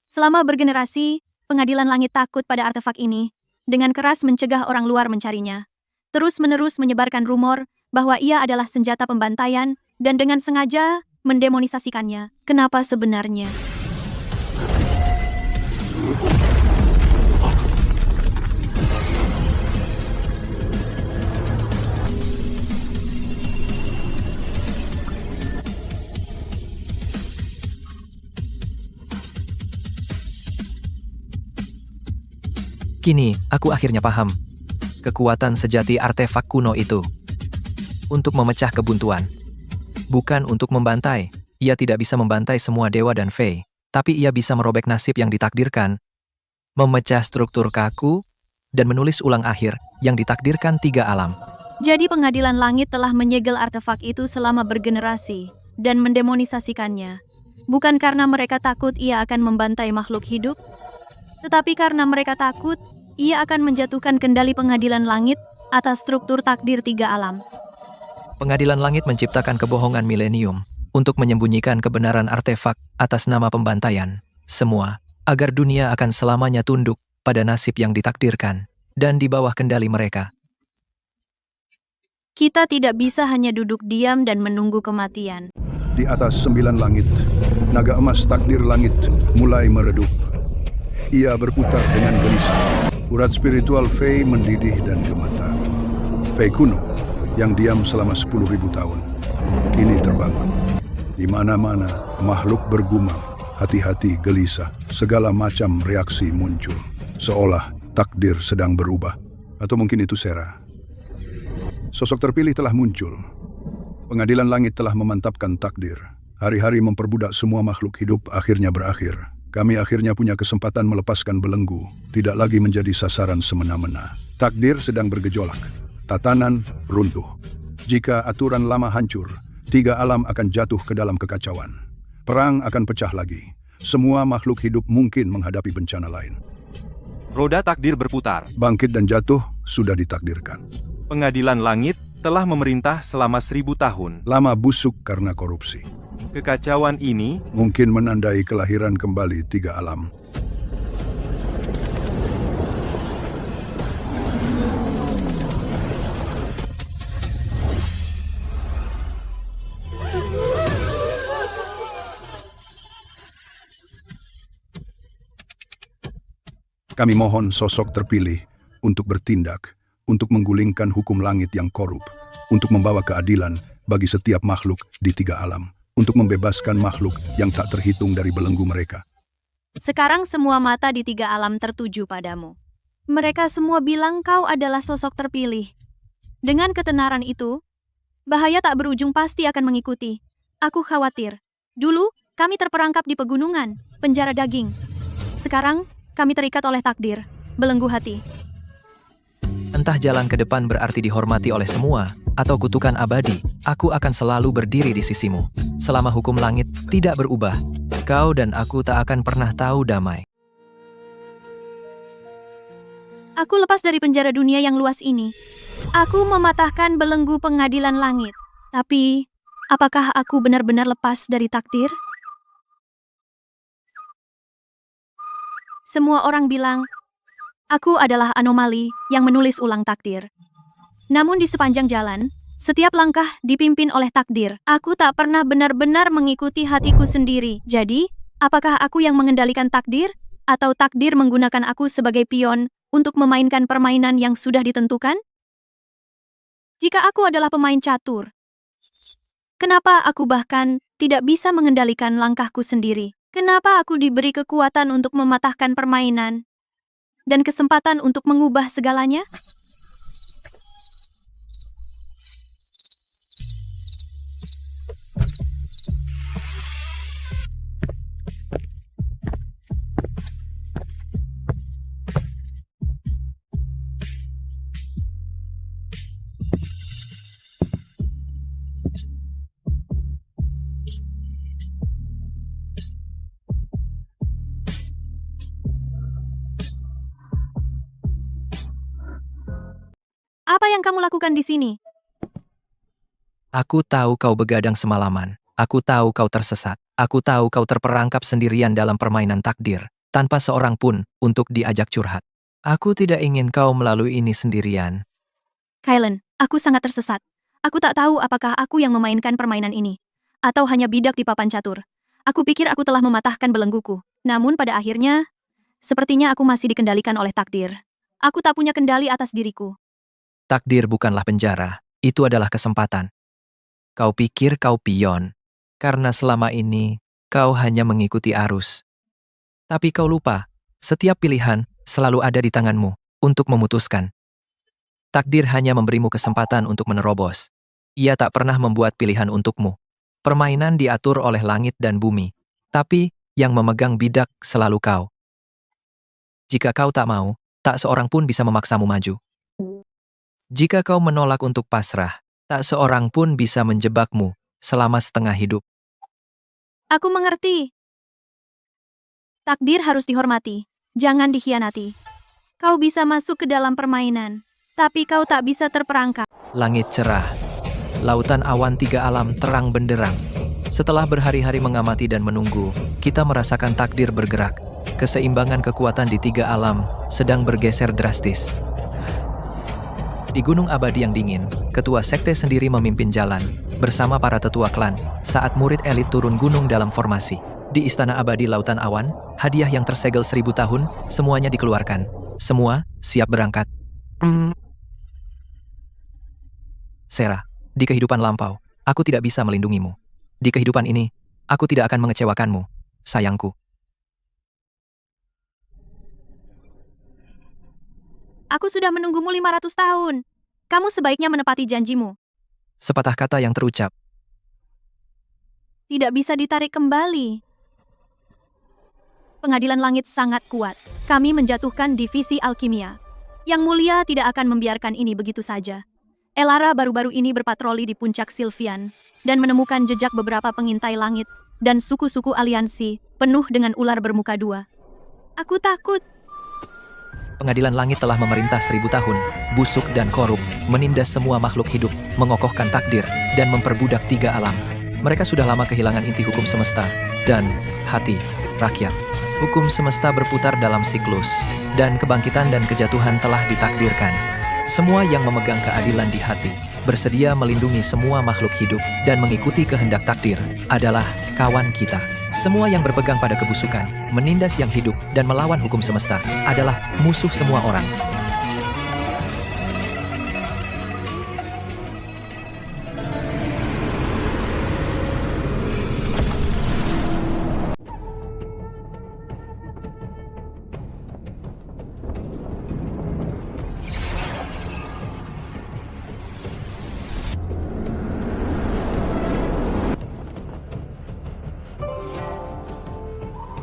Speaker 3: Selama bergenerasi, pengadilan langit takut pada artefak ini, dengan keras mencegah orang luar mencarinya. Terus-menerus menyebarkan rumor bahwa ia adalah senjata pembantaian dan dengan sengaja mendemonisasikannya. Kenapa sebenarnya?
Speaker 5: Kini, aku akhirnya paham. Kekuatan sejati artefak kuno itu. Untuk memecah kebuntuan. Bukan untuk membantai. Ia tidak bisa membantai semua dewa dan fei. Tapi ia bisa merobek nasib yang ditakdirkan. Memecah struktur kaku. Dan menulis ulang akhir yang ditakdirkan 3 alam.
Speaker 3: Jadi pengadilan langit telah menyegel artefak itu selama bergenerasi dan mendemonisasikannya. Bukan karena mereka takut ia akan membantai makhluk hidup, tetapi karena mereka takut ia akan menjatuhkan kendali pengadilan langit atas struktur takdir 3 alam.
Speaker 5: Pengadilan langit menciptakan kebohongan milenium untuk menyembunyikan kebenaran artefak atas nama pembantaian. Semua, agar dunia akan selamanya tunduk pada nasib yang ditakdirkan dan di bawah kendali mereka.
Speaker 3: Kita tidak bisa hanya duduk diam dan menunggu kematian.
Speaker 2: Di atas 9 langit, naga emas takdir langit mulai meredup. Ia berputar dengan gelisah. Urat spiritual Fei mendidih dan gemetar. Fei kuno, yang diam selama 10.000 tahun, kini terbangun. Di mana-mana, makhluk bergumam, hati-hati gelisah, segala macam reaksi muncul. Seolah takdir sedang berubah. Atau mungkin itu Sera. Sosok terpilih telah muncul. Pengadilan langit telah memantapkan takdir. Hari-hari memperbudak semua makhluk hidup akhirnya berakhir. Kami akhirnya punya kesempatan melepaskan belenggu, tidak lagi menjadi sasaran semena-mena. Takdir sedang bergejolak, tatanan runtuh. Jika aturan lama hancur, 3 alam akan jatuh ke dalam kekacauan. Perang akan pecah lagi. Semua makhluk hidup mungkin menghadapi bencana lain.
Speaker 7: Roda takdir berputar.
Speaker 2: Bangkit dan jatuh sudah ditakdirkan.
Speaker 7: Pengadilan langit telah memerintah selama 1000 tahun.
Speaker 2: Lama busuk karena korupsi.
Speaker 7: Kekacauan ini
Speaker 2: Mungkin menandai kelahiran kembali 3 alam. Kami mohon sosok terpilih untuk bertindak, untuk menggulingkan hukum langit yang korup, untuk membawa keadilan bagi setiap makhluk di 3 alam, untuk membebaskan makhluk yang tak terhitung dari belenggu mereka.
Speaker 3: Sekarang semua mata di 3 alam tertuju padamu. Mereka semua bilang kau adalah sosok terpilih. Dengan ketenaran itu, bahaya tak berujung pasti akan mengikuti. Aku khawatir. Dulu, kami terperangkap di pegunungan, penjara daging. Sekarang, kami terikat oleh takdir, belenggu hati.
Speaker 5: Entah jalan ke depan berarti dihormati oleh semua, atau kutukan abadi, aku akan selalu berdiri di sisimu. Selama hukum langit tidak berubah, kau dan aku tak akan pernah tahu damai.
Speaker 3: Aku lepas dari penjara dunia yang luas ini. Aku mematahkan belenggu pengadilan langit. Tapi, apakah aku benar-benar lepas dari takdir? Semua orang bilang, Aku adalah anomali yang menulis ulang takdir. Namun di sepanjang jalan, setiap langkah dipimpin oleh takdir. Aku tak pernah benar-benar mengikuti hatiku sendiri. Jadi, apakah aku yang mengendalikan takdir? Atau takdir menggunakan aku sebagai pion untuk memainkan permainan yang sudah ditentukan? Jika aku adalah pemain catur, kenapa aku bahkan tidak bisa mengendalikan langkahku sendiri? Kenapa aku diberi kekuatan untuk mematahkan permainan dan kesempatan untuk mengubah segalanya? Apa yang kamu lakukan di sini?
Speaker 5: Aku tahu kau begadang semalaman. Aku tahu kau tersesat. Aku tahu kau terperangkap sendirian dalam permainan takdir, tanpa seorang pun untuk diajak curhat. Aku tidak ingin kau melalui ini sendirian.
Speaker 3: Kylan, aku sangat tersesat. Aku tak tahu apakah aku yang memainkan permainan ini, atau hanya bidak di papan catur. Aku pikir aku telah mematahkan belengguku. Namun pada akhirnya, sepertinya aku masih dikendalikan oleh takdir. Aku tak punya kendali atas diriku.
Speaker 5: Takdir bukanlah penjara, itu adalah kesempatan. Kau pikir kau pion, karena selama ini kau hanya mengikuti arus. Tapi kau lupa, setiap pilihan selalu ada di tanganmu untuk memutuskan. Takdir hanya memberimu kesempatan untuk menerobos. Ia tak pernah membuat pilihan untukmu. Permainan diatur oleh langit dan bumi, tapi yang memegang bidak selalu kau. Jika kau tak mau, tak seorang pun bisa memaksamu maju. Jika kau menolak untuk pasrah, tak seorang pun bisa menjebakmu selama setengah hidup.
Speaker 3: Aku mengerti. Takdir harus dihormati, jangan dikhianati. Kau bisa masuk ke dalam permainan, tapi kau tak bisa terperangkap.
Speaker 5: Langit cerah, lautan awan tiga alam terang benderang. Setelah berhari-hari mengamati dan menunggu, kita merasakan takdir bergerak. Keseimbangan kekuatan di tiga alam sedang bergeser drastis. Di Gunung Abadi yang dingin, ketua sekte sendiri memimpin jalan, bersama para tetua klan, saat murid elit turun gunung dalam formasi. Di Istana Abadi Lautan Awan, hadiah yang tersegel 1000 tahun, semuanya dikeluarkan. Semua siap berangkat. Sarah, di kehidupan lampau, aku tidak bisa melindungimu. Di kehidupan ini, aku tidak akan mengecewakanmu, sayangku.
Speaker 3: Aku sudah menunggumu 500 tahun. Kamu sebaiknya menepati janjimu.
Speaker 5: Sepatah kata yang terucap.
Speaker 3: Tidak bisa ditarik kembali. Pengadilan langit sangat kuat. Kami menjatuhkan divisi alkimia. Yang mulia tidak akan membiarkan ini begitu saja. Elara baru-baru ini berpatroli di puncak Sylvian dan menemukan jejak beberapa pengintai langit dan suku-suku aliansi penuh dengan ular bermuka dua. Aku takut.
Speaker 5: Pengadilan langit telah memerintah 1000 tahun, busuk dan korup, menindas semua makhluk hidup, mengokohkan takdir, dan memperbudak tiga alam. Mereka sudah lama kehilangan inti hukum semesta dan hati rakyat. Hukum semesta berputar dalam siklus, dan kebangkitan dan kejatuhan telah ditakdirkan. Semua yang memegang keadilan di hati, bersedia melindungi semua makhluk hidup, dan mengikuti kehendak takdir, adalah kawan kita. Semua yang berpegang pada kebusukan, menindas yang hidup, dan melawan hukum semesta, adalah musuh semua orang.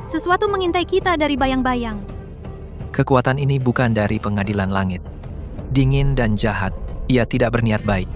Speaker 3: Sesuatu mengintai kita dari bayang-bayang.
Speaker 5: Kekuatan ini bukan dari pengadilan langit. Dingin dan jahat, ia tidak berniat baik.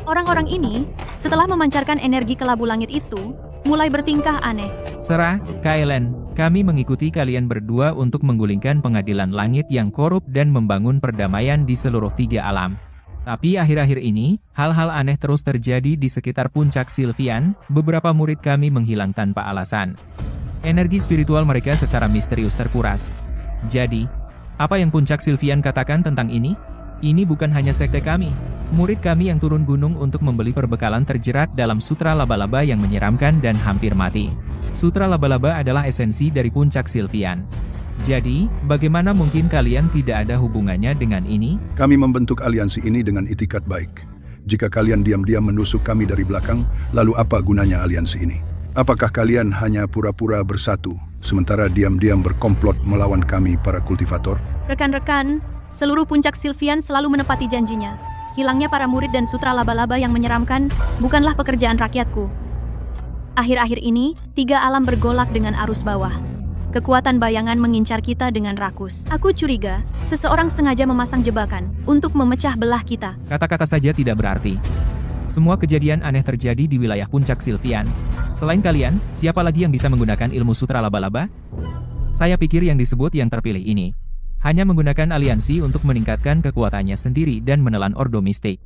Speaker 3: Orang-orang ini, setelah memancarkan energi kelabu langit itu, mulai bertingkah aneh.
Speaker 6: Sarah, Kylan, kami mengikuti kalian berdua untuk menggulingkan pengadilan langit yang korup dan membangun perdamaian di seluruh tiga alam. Tapi akhir-akhir ini, hal-hal aneh terus terjadi di sekitar puncak Sylvian. Beberapa murid kami menghilang tanpa alasan. Energi spiritual mereka secara misterius terkuras. Jadi, apa yang puncak Sylvian katakan tentang ini? Ini bukan hanya sekte kami. Murid kami yang turun gunung untuk membeli perbekalan terjerat dalam sutra laba-laba yang menyeramkan dan hampir mati. Sutra laba-laba adalah esensi dari puncak Sylvian. Jadi, bagaimana mungkin kalian tidak ada hubungannya dengan ini?
Speaker 2: Kami membentuk aliansi ini dengan itikat baik. Jika kalian diam-diam menusuk kami dari belakang, lalu apa gunanya aliansi ini? Apakah kalian hanya pura-pura bersatu, sementara diam-diam berkomplot melawan kami para kultivator?
Speaker 3: Rekan-rekan, seluruh puncak Sylvian selalu menepati janjinya. Hilangnya para murid dan sutra laba-laba yang menyeramkan bukanlah pekerjaan rakyatku. Akhir-akhir ini, 3 alam bergolak dengan arus bawah. Kekuatan bayangan mengincar kita dengan rakus. Aku curiga, seseorang sengaja memasang jebakan untuk memecah belah kita.
Speaker 6: Kata-kata saja tidak berarti. Semua kejadian aneh terjadi di wilayah puncak Sylvian. Selain kalian, siapa lagi yang bisa menggunakan ilmu sutra laba-laba? Saya pikir yang disebut yang terpilih ini hanya menggunakan aliansi untuk meningkatkan kekuatannya sendiri dan menelan ordo mistik.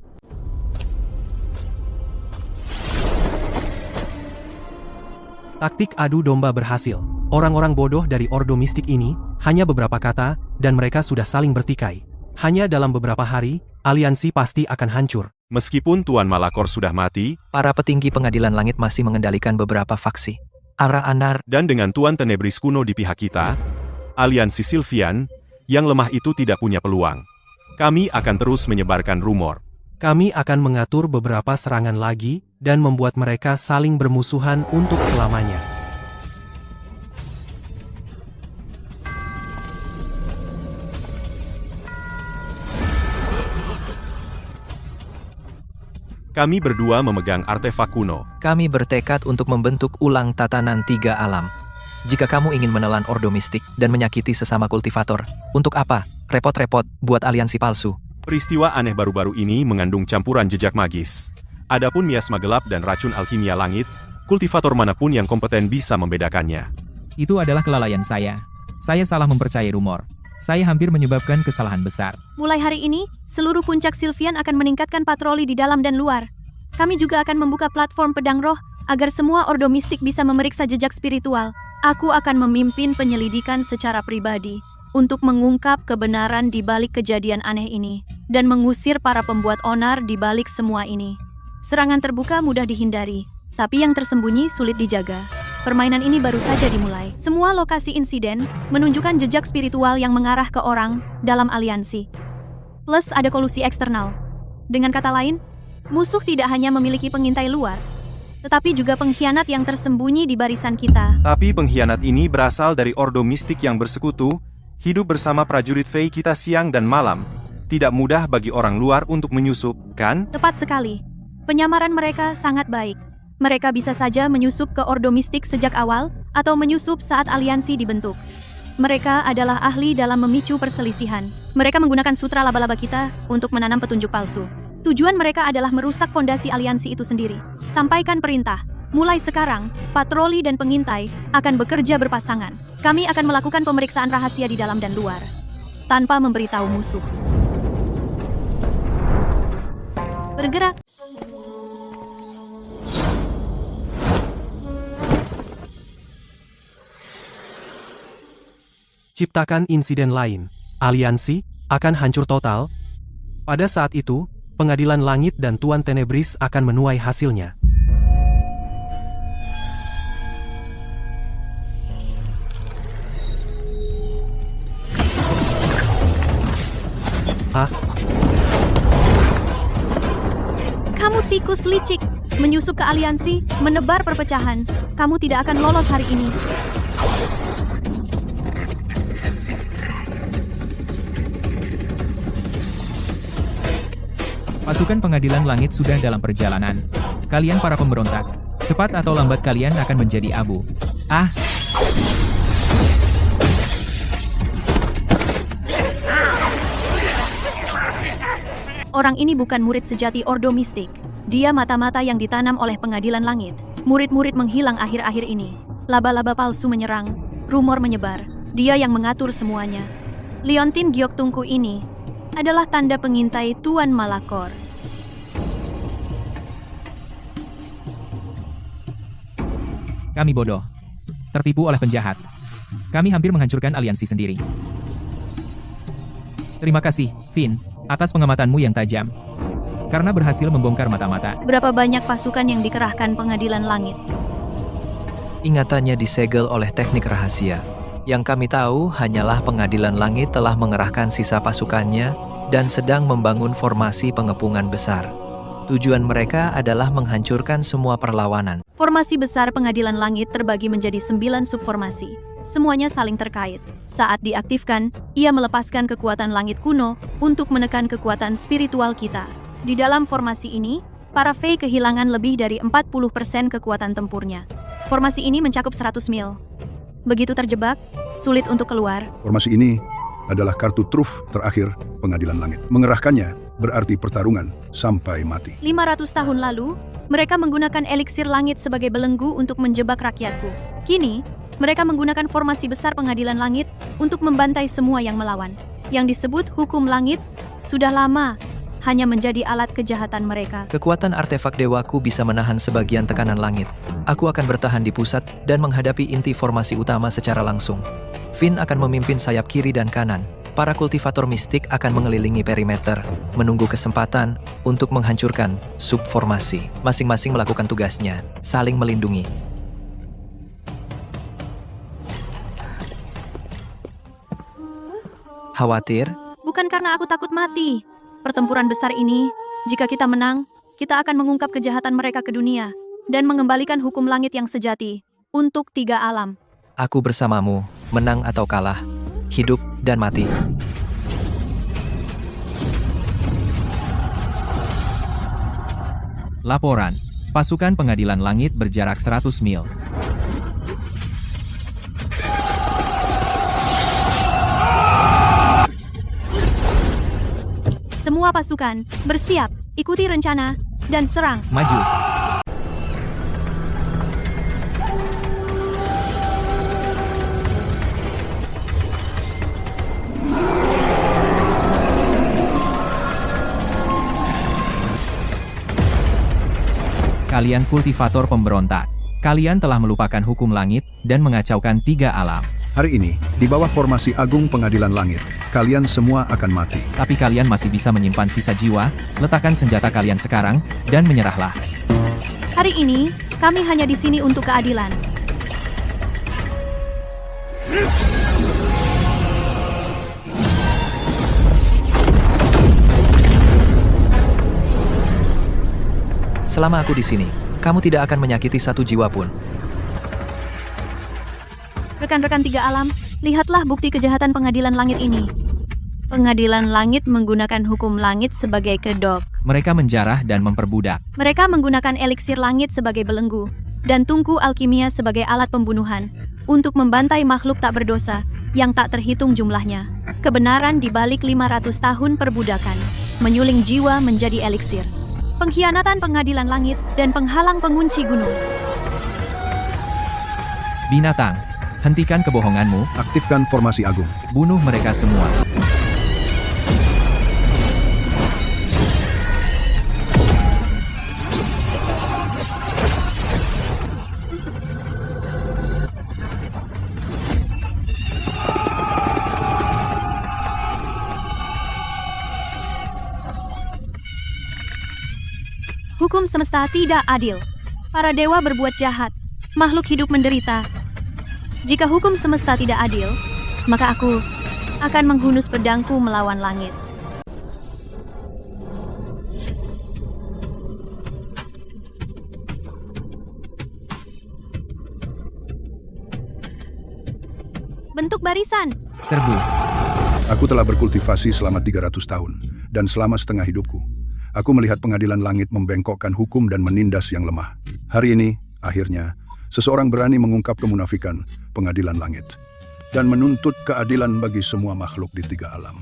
Speaker 8: Taktik adu domba berhasil. Orang-orang bodoh dari ordo mistik ini hanya beberapa kata, dan mereka sudah saling bertikai. Hanya dalam beberapa hari, aliansi pasti akan hancur.
Speaker 7: Meskipun Tuan Malakor sudah mati,
Speaker 5: Para petinggi pengadilan langit masih mengendalikan beberapa faksi. Ara Anar
Speaker 7: dan dengan Tuan Tenebris kuno di pihak kita, aliansi Sylvian yang lemah itu tidak punya peluang. Kami akan terus menyebarkan rumor.
Speaker 8: Kami akan mengatur beberapa serangan lagi, dan membuat mereka saling bermusuhan untuk selamanya.
Speaker 7: Kami berdua memegang artefak kuno.
Speaker 5: Kami bertekad untuk membentuk ulang tatanan 3 alam. Jika kamu ingin menelan ordo mistik dan menyakiti sesama kultivator, untuk apa? Repot-repot buat aliansi palsu.
Speaker 7: Peristiwa aneh baru-baru ini mengandung campuran jejak magis. Adapun miasma gelap dan racun alkimia langit, kultivator manapun yang kompeten bisa membedakannya.
Speaker 6: Itu adalah kelalaian saya. Saya salah mempercayai rumor. Saya hampir menyebabkan kesalahan besar.
Speaker 3: Mulai hari ini, seluruh puncak Sylvian akan meningkatkan patroli di dalam dan luar. Kami juga akan membuka platform pedang roh, agar semua ordo mistik bisa memeriksa jejak spiritual. Aku akan memimpin penyelidikan secara pribadi, untuk mengungkap kebenaran di balik kejadian aneh ini, dan mengusir para pembuat onar di balik semua ini. Serangan terbuka mudah dihindari, tapi yang tersembunyi sulit dijaga. Permainan ini baru saja dimulai. Semua lokasi insiden menunjukkan jejak spiritual yang mengarah ke orang dalam aliansi. Plus ada kolusi eksternal. Dengan kata lain, musuh tidak hanya memiliki pengintai luar, tetapi juga pengkhianat yang tersembunyi di barisan kita.
Speaker 9: Tapi pengkhianat ini berasal dari ordo mistik yang bersekutu, hidup bersama prajurit Fey kita siang dan malam. Tidak mudah bagi orang luar untuk menyusup, kan?
Speaker 3: Tepat sekali. Penyamaran mereka sangat baik. Mereka bisa saja menyusup ke ordo mistik sejak awal, atau menyusup saat aliansi dibentuk. Mereka adalah ahli dalam memicu perselisihan. Mereka menggunakan sutra laba-laba kita untuk menanam petunjuk palsu. Tujuan mereka adalah merusak fondasi aliansi itu sendiri. Sampaikan perintah. Mulai sekarang, patroli dan pengintai akan bekerja berpasangan. Kami akan melakukan pemeriksaan rahasia di dalam dan luar, tanpa memberitahu musuh. Bergerak.
Speaker 8: Ciptakan insiden lain. Aliansi akan hancur total. Pada saat itu, pengadilan langit dan Tuan Tenebris akan menuai hasilnya. Hah?
Speaker 3: Kamu tikus licik, menyusup ke aliansi, menebar perpecahan. Kamu tidak akan lolos hari ini.
Speaker 6: Pasukan pengadilan langit sudah dalam perjalanan. Kalian para pemberontak, cepat atau lambat kalian akan menjadi abu. Ah!
Speaker 3: Orang ini bukan murid sejati ordo mistik. Dia mata-mata yang ditanam oleh pengadilan langit. Murid-murid menghilang akhir-akhir ini. Laba-laba palsu menyerang. Rumor menyebar. Dia yang mengatur semuanya. Leontin Gioktungku ini adalah tanda pengintai Tuan Malakor.
Speaker 6: Kami bodoh. Tertipu oleh penjahat. Kami hampir menghancurkan aliansi sendiri. Terima kasih, Finn, atas pengamatanmu yang tajam. Karena berhasil membongkar mata-mata.
Speaker 3: Berapa banyak pasukan yang dikerahkan Pengadilan Langit?
Speaker 5: Ingatannya disegel oleh teknik rahasia. Yang kami tahu hanyalah Pengadilan Langit telah mengerahkan sisa pasukannya dan sedang membangun formasi pengepungan besar. Tujuan mereka adalah menghancurkan semua perlawanan.
Speaker 3: Formasi besar Pengadilan Langit terbagi menjadi 9 subformasi. Semuanya saling terkait. Saat diaktifkan, ia melepaskan kekuatan langit kuno untuk menekan kekuatan spiritual kita. Di dalam formasi ini, para Fey kehilangan lebih dari 40% kekuatan tempurnya. Formasi ini mencakup 100 mil. Begitu terjebak, sulit untuk keluar.
Speaker 2: Formasi ini adalah kartu truf terakhir Pengadilan Langit. Mengerahkannya berarti pertarungan sampai mati.
Speaker 3: 500 tahun lalu, mereka menggunakan eliksir langit sebagai belenggu untuk menjebak rakyatku. Kini, mereka menggunakan formasi besar Pengadilan Langit untuk membantai semua yang melawan. Yang disebut hukum langit sudah lama hanya menjadi alat kejahatan mereka.
Speaker 5: Kekuatan artefak dewaku bisa menahan sebagian tekanan langit. Aku akan bertahan di pusat dan menghadapi inti formasi utama secara langsung. Finn akan memimpin sayap kiri dan kanan. Para kultivator mistik akan mengelilingi perimeter, menunggu kesempatan untuk menghancurkan subformasi. Masing-masing melakukan tugasnya, saling melindungi. Khawatir?
Speaker 3: Bukan karena aku takut mati. Pertempuran besar ini, jika kita menang, kita akan mengungkap kejahatan mereka ke dunia dan mengembalikan hukum langit yang sejati untuk 3 alam.
Speaker 5: Aku bersamamu, menang atau kalah, hidup dan mati.
Speaker 6: Laporan. Pasukan Pengadilan Langit berjarak 100 mil.
Speaker 3: Semua pasukan, bersiap, ikuti rencana, dan serang.
Speaker 6: Maju. Kalian kultivator pemberontak. Kalian telah melupakan hukum langit dan mengacaukan 3 alam.
Speaker 1: Hari ini, di bawah formasi Agung Pengadilan Langit, kalian semua akan mati.
Speaker 6: Tapi kalian masih bisa menyimpan sisa jiwa, letakkan senjata kalian sekarang, dan menyerahlah.
Speaker 3: Hari ini, kami hanya di sini untuk keadilan.
Speaker 5: Selama aku di sini, kamu tidak akan menyakiti satu jiwa pun.
Speaker 3: Rekan-rekan 3 alam, lihatlah bukti kejahatan Pengadilan Langit ini. Pengadilan Langit menggunakan hukum langit sebagai kedok.
Speaker 6: Mereka menjarah dan memperbudak.
Speaker 3: Mereka menggunakan eliksir langit sebagai belenggu dan tungku alkimia sebagai alat pembunuhan untuk membantai makhluk tak berdosa yang tak terhitung jumlahnya. Kebenaran di balik 500 tahun perbudakan, menyuling jiwa menjadi eliksir. Pengkhianatan Pengadilan Langit dan penghalang pengunci gunung.
Speaker 6: Binatang, hentikan kebohonganmu,
Speaker 1: Aktifkan formasi Agung.
Speaker 6: bunuh mereka semua.
Speaker 3: Hukum semesta tidak adil. Para dewa berbuat jahat. Makhluk hidup menderita. Jika hukum semesta tidak adil, maka aku akan menghunus pedangku melawan langit. Bentuk barisan.
Speaker 6: Serbu.
Speaker 2: Aku telah berkultivasi selama 300 tahun, dan selama setengah hidupku, aku melihat Pengadilan Langit membengkokkan hukum dan menindas yang lemah. Hari ini, akhirnya, seseorang berani mengungkap kemunafikan Pengadilan Langit dan menuntut keadilan bagi semua makhluk di 3 alam.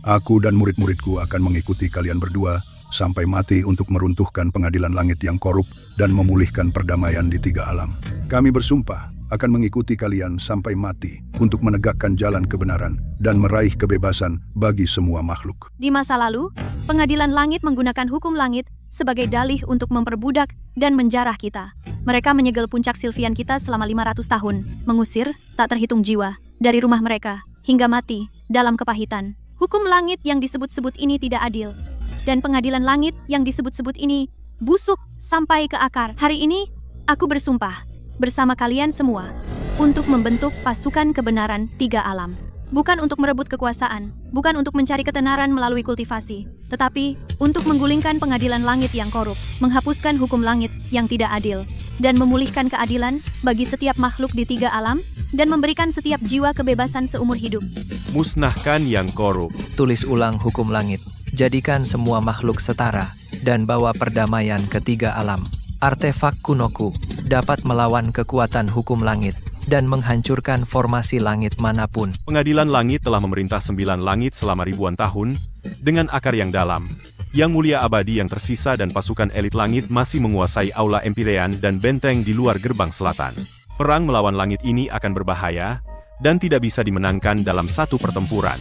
Speaker 2: Aku dan murid-muridku akan mengikuti kalian berdua sampai mati untuk meruntuhkan Pengadilan Langit yang korup dan memulihkan perdamaian di 3 alam. Kami bersumpah akan mengikuti kalian sampai mati untuk menegakkan jalan kebenaran dan meraih kebebasan bagi semua makhluk.
Speaker 3: Di masa lalu, pengadilan langit menggunakan hukum langit sebagai dalih untuk memperbudak dan menjarah kita. Mereka menyegel puncak Sylvian kita selama 500 tahun, mengusir, tak terhitung jiwa, dari rumah mereka, hingga mati, dalam kepahitan. Hukum langit yang disebut-sebut ini tidak adil. Dan pengadilan langit yang disebut-sebut ini busuk sampai ke akar. Hari ini, aku bersumpah bersama kalian semua untuk membentuk pasukan kebenaran 3 alam. Bukan untuk merebut kekuasaan, bukan untuk mencari ketenaran melalui kultivasi, tetapi untuk menggulingkan pengadilan langit yang korup, menghapuskan hukum langit yang tidak adil, dan memulihkan keadilan bagi setiap makhluk di 3 alam, dan memberikan setiap jiwa kebebasan seumur hidup.
Speaker 7: Musnahkan yang korup.
Speaker 5: Tulis ulang hukum langit. Jadikan semua makhluk setara, dan bawa perdamaian ke 3 alam. Artefak kunoku dapat melawan kekuatan hukum langit, dan menghancurkan formasi langit manapun.
Speaker 7: Pengadilan langit telah memerintah 9 langit selama ribuan tahun, dengan akar yang dalam. Yang mulia abadi yang tersisa dan pasukan elit langit masih menguasai aula Empyrean dan benteng di luar gerbang selatan. Perang melawan langit ini akan berbahaya, dan tidak bisa dimenangkan dalam satu pertempuran.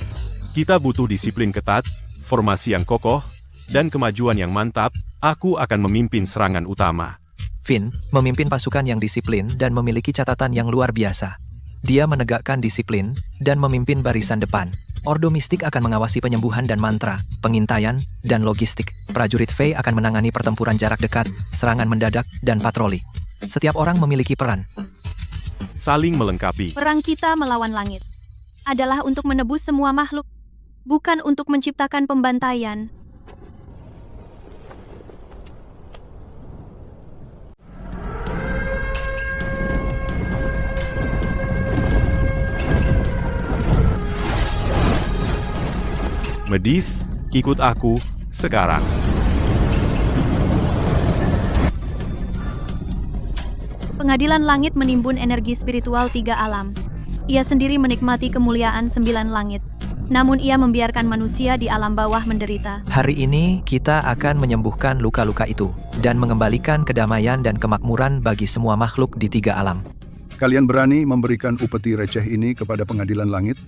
Speaker 7: Kita butuh disiplin ketat, formasi yang kokoh, dan kemajuan yang mantap. Aku akan memimpin serangan utama.
Speaker 5: Finn memimpin pasukan yang disiplin dan memiliki catatan yang luar biasa. Dia menegakkan disiplin dan memimpin barisan depan. Ordo mistik akan mengawasi penyembuhan dan mantra, pengintaian, dan logistik. Prajurit Fey akan menangani pertempuran jarak dekat, serangan mendadak, dan patroli. Setiap orang memiliki peran.
Speaker 7: Saling melengkapi.
Speaker 3: Perang kita melawan langit adalah untuk menebus semua makhluk, bukan untuk menciptakan pembantaian.
Speaker 7: Medis, ikut aku, sekarang.
Speaker 3: Pengadilan langit menimbun energi spiritual 3 alam. Ia sendiri menikmati kemuliaan 9 langit. Namun ia membiarkan manusia di alam bawah menderita.
Speaker 5: Hari ini kita akan menyembuhkan luka-luka itu, dan mengembalikan kedamaian dan kemakmuran bagi semua makhluk di 3 alam.
Speaker 2: Kalian berani memberikan upeti receh ini kepada pengadilan langit?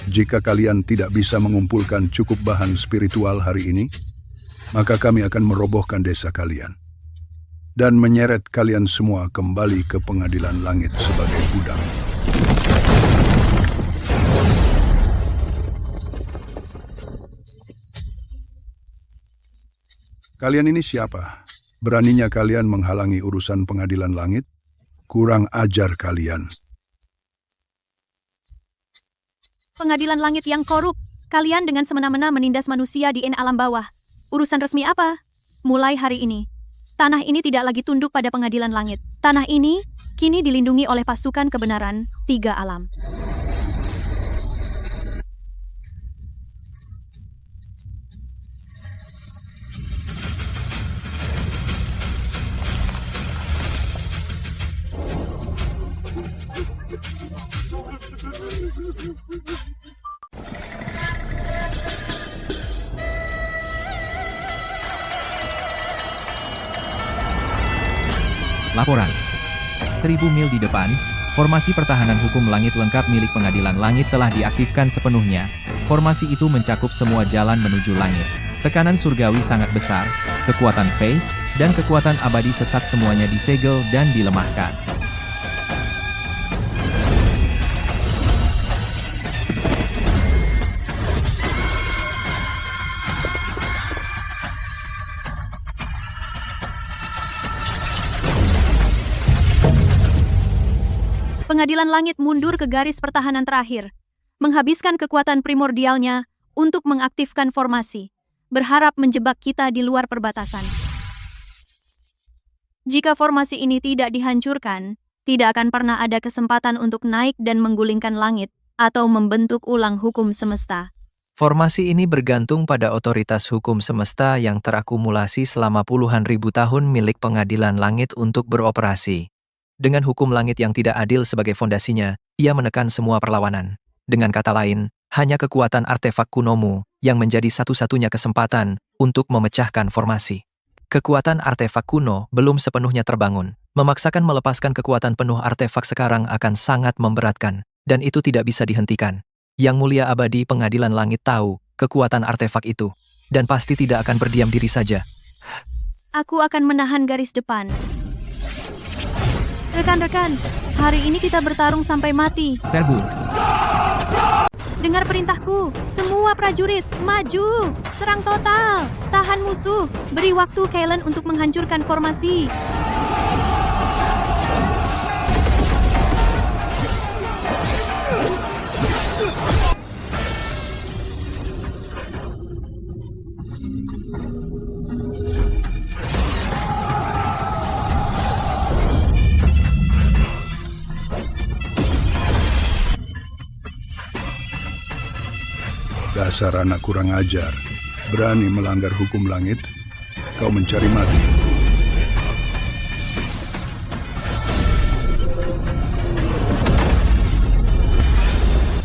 Speaker 2: Jika kalian tidak bisa mengumpulkan cukup bahan spiritual hari ini, maka kami akan merobohkan desa kalian dan menyeret kalian semua kembali ke pengadilan langit sebagai budak. Kalian ini siapa? Beraninya kalian menghalangi urusan pengadilan langit? Kurang ajar kalian.
Speaker 3: Pengadilan langit yang korup. Kalian dengan semena-mena menindas manusia di alam bawah. Urusan resmi apa? Mulai hari ini, tanah ini tidak lagi tunduk pada pengadilan langit. Tanah ini kini dilindungi oleh pasukan kebenaran 3 alam.
Speaker 6: Laporan. 1000 mil di depan, formasi pertahanan hukum langit lengkap milik pengadilan langit telah diaktifkan sepenuhnya. Formasi itu mencakup semua jalan menuju langit. Tekanan surgawi sangat besar, kekuatan Fey, dan kekuatan abadi sesat semuanya disegel dan dilemahkan.
Speaker 3: Pengadilan langit mundur ke garis pertahanan terakhir, menghabiskan kekuatan primordialnya untuk mengaktifkan formasi, berharap menjebak kita di luar perbatasan. Jika formasi ini tidak dihancurkan, tidak akan pernah ada kesempatan untuk naik dan menggulingkan langit atau membentuk ulang hukum semesta.
Speaker 5: Formasi ini bergantung pada otoritas hukum semesta yang terakumulasi selama puluhan ribu tahun milik pengadilan langit untuk beroperasi. Dengan hukum langit yang tidak adil sebagai fondasinya, ia menekan semua perlawanan. Dengan kata lain, hanya kekuatan artefak kunomu yang menjadi satu-satunya kesempatan untuk memecahkan formasi. Kekuatan artefak kuno belum sepenuhnya terbangun, Memaksakan melepaskan kekuatan penuh artefak sekarang akan sangat memberatkan, dan itu tidak bisa dihentikan. Yang Mulia Abadi Pengadilan Langit tahu kekuatan artefak itu, dan pasti tidak akan berdiam diri saja.
Speaker 3: Aku akan menahan garis depan. Rekan-rekan, hari ini kita bertarung sampai mati.
Speaker 6: Serbu.
Speaker 3: Dengar perintahku, semua prajurit, maju! Serang total! Tahan musuh! Beri waktu Kailan untuk menghancurkan formasi.
Speaker 2: Dasar anak kurang ajar, berani melanggar hukum langit, kau mencari mati.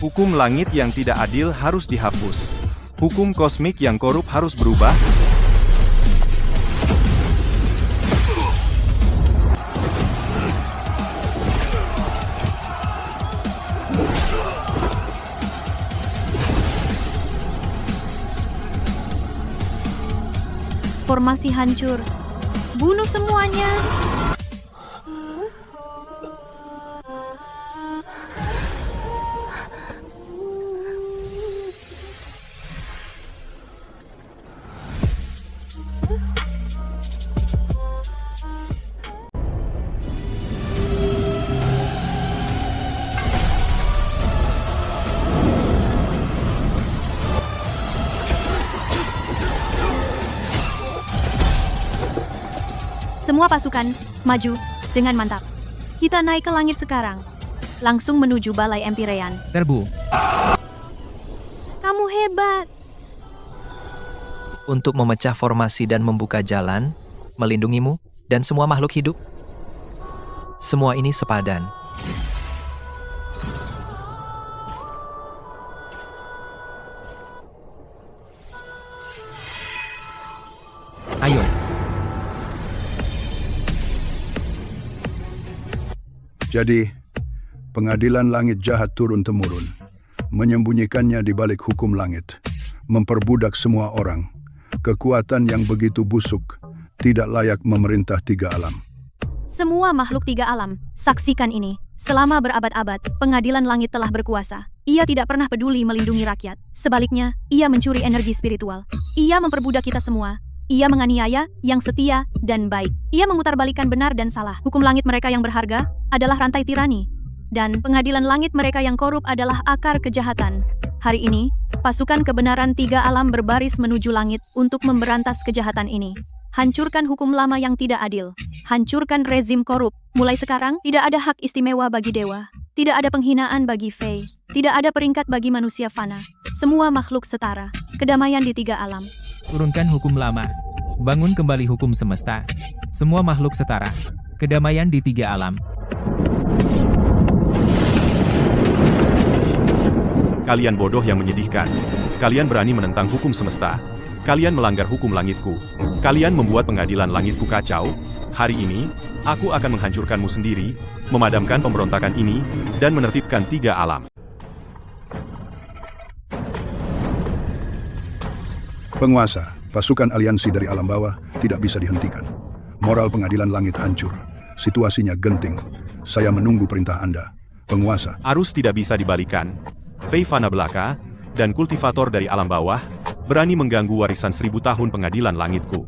Speaker 9: Hukum langit yang tidak adil harus dihapus. Hukum kosmik yang korup harus berubah.
Speaker 3: Formasi hancur. Bunuh semuanya. Semua pasukan, maju, dengan mantap. Kita naik ke langit sekarang. Langsung menuju Balai Empyrean.
Speaker 6: Serbu.
Speaker 3: Kamu hebat.
Speaker 5: Untuk memecah formasi dan membuka jalan, melindungimu, dan semua makhluk hidup. Semua ini sepadan.
Speaker 6: Ayo.
Speaker 2: Jadi, pengadilan langit jahat turun-temurun, menyembunyikannya di balik hukum langit, memperbudak semua orang, kekuatan yang begitu busuk, tidak layak memerintah tiga alam.
Speaker 3: Semua makhluk tiga alam, saksikan ini. Selama berabad-abad, pengadilan langit telah berkuasa. Ia tidak pernah peduli melindungi rakyat. Sebaliknya, ia mencuri energi spiritual. Ia memperbudak kita semua. Ia menganiaya yang setia dan baik. Ia memutarbalikkan benar dan salah. Hukum langit mereka yang berharga adalah rantai tirani. Dan pengadilan langit mereka yang korup adalah akar kejahatan. Hari ini, pasukan kebenaran tiga alam berbaris menuju langit untuk memberantas kejahatan ini. Hancurkan hukum lama yang tidak adil. Hancurkan rezim korup. Mulai sekarang, tidak ada hak istimewa bagi dewa. Tidak ada penghinaan bagi Fey. Tidak ada peringkat bagi manusia fana. Semua makhluk setara. Kedamaian di tiga alam.
Speaker 6: Turunkan hukum lama. Bangun kembali hukum semesta. Semua makhluk setara. Kedamaian di tiga alam.
Speaker 7: Kalian bodoh yang menyedihkan. Kalian berani menentang hukum semesta. Kalian melanggar hukum langitku. Kalian membuat pengadilan langitku kacau. Hari ini, aku akan menghancurkanmu sendiri, memadamkan pemberontakan ini, dan menertibkan tiga alam.
Speaker 2: Penguasa, pasukan aliansi dari alam bawah tidak bisa dihentikan. Moral pengadilan langit hancur. Situasinya genting. Saya menunggu perintah Anda. Penguasa.
Speaker 7: Arus tidak bisa dibalikan. Fey fana belaka dan kultivator dari alam bawah berani mengganggu warisan 1000 tahun pengadilan langitku.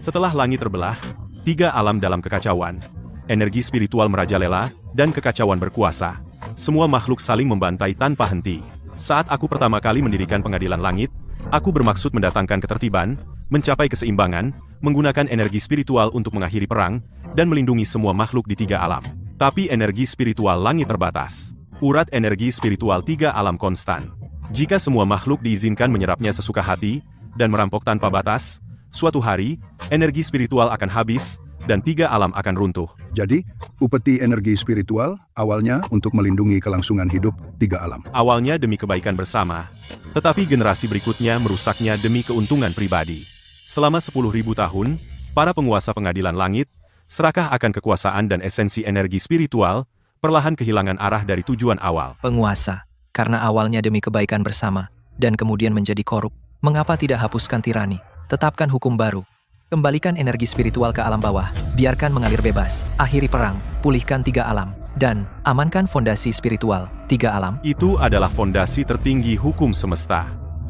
Speaker 7: Setelah langit terbelah, tiga alam dalam kekacauan. Energi spiritual merajalela dan kekacauan berkuasa. Semua makhluk saling membantai tanpa henti. Saat aku pertama kali mendirikan pengadilan langit, aku bermaksud mendatangkan ketertiban, mencapai keseimbangan, menggunakan energi spiritual untuk mengakhiri perang, dan melindungi semua makhluk di tiga alam. Tapi energi spiritual langit terbatas. Urat energi spiritual tiga alam konstan. Jika semua makhluk diizinkan menyerapnya sesuka hati, dan merampok tanpa batas, suatu hari, energi spiritual akan habis, dan tiga alam akan runtuh.
Speaker 2: Jadi, upeti energi spiritual awalnya untuk melindungi kelangsungan hidup tiga alam.
Speaker 7: Awalnya demi kebaikan bersama, tetapi generasi berikutnya merusaknya demi keuntungan pribadi. Selama 10.000 tahun, para penguasa pengadilan langit serakah akan kekuasaan dan esensi energi spiritual, perlahan kehilangan arah dari tujuan awal.
Speaker 5: Penguasa, karena awalnya demi kebaikan bersama, dan kemudian menjadi korup, mengapa tidak hapuskan tirani, tetapkan hukum baru, kembalikan energi spiritual ke alam bawah, biarkan mengalir bebas, akhiri perang, pulihkan 3 alam, dan amankan fondasi spiritual, 3 alam?
Speaker 7: Itu adalah fondasi tertinggi hukum semesta.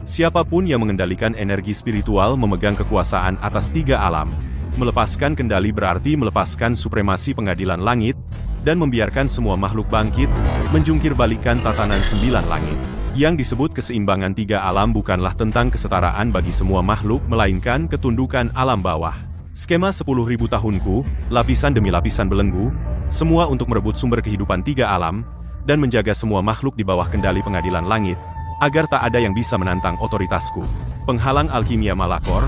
Speaker 7: Siapapun yang mengendalikan energi spiritual memegang kekuasaan atas 3 alam. Melepaskan kendali berarti melepaskan supremasi pengadilan langit, dan membiarkan semua makhluk bangkit, menjungkir balikan tatanan 9 langit. Yang disebut keseimbangan 3 alam bukanlah tentang kesetaraan bagi semua makhluk, melainkan ketundukan alam bawah. Skema 10.000 tahunku, lapisan demi lapisan belenggu, semua untuk merebut sumber kehidupan 3 alam, dan menjaga semua makhluk di bawah kendali pengadilan langit, agar tak ada yang bisa menantang otoritasku. Penghalang alkimia Malakor,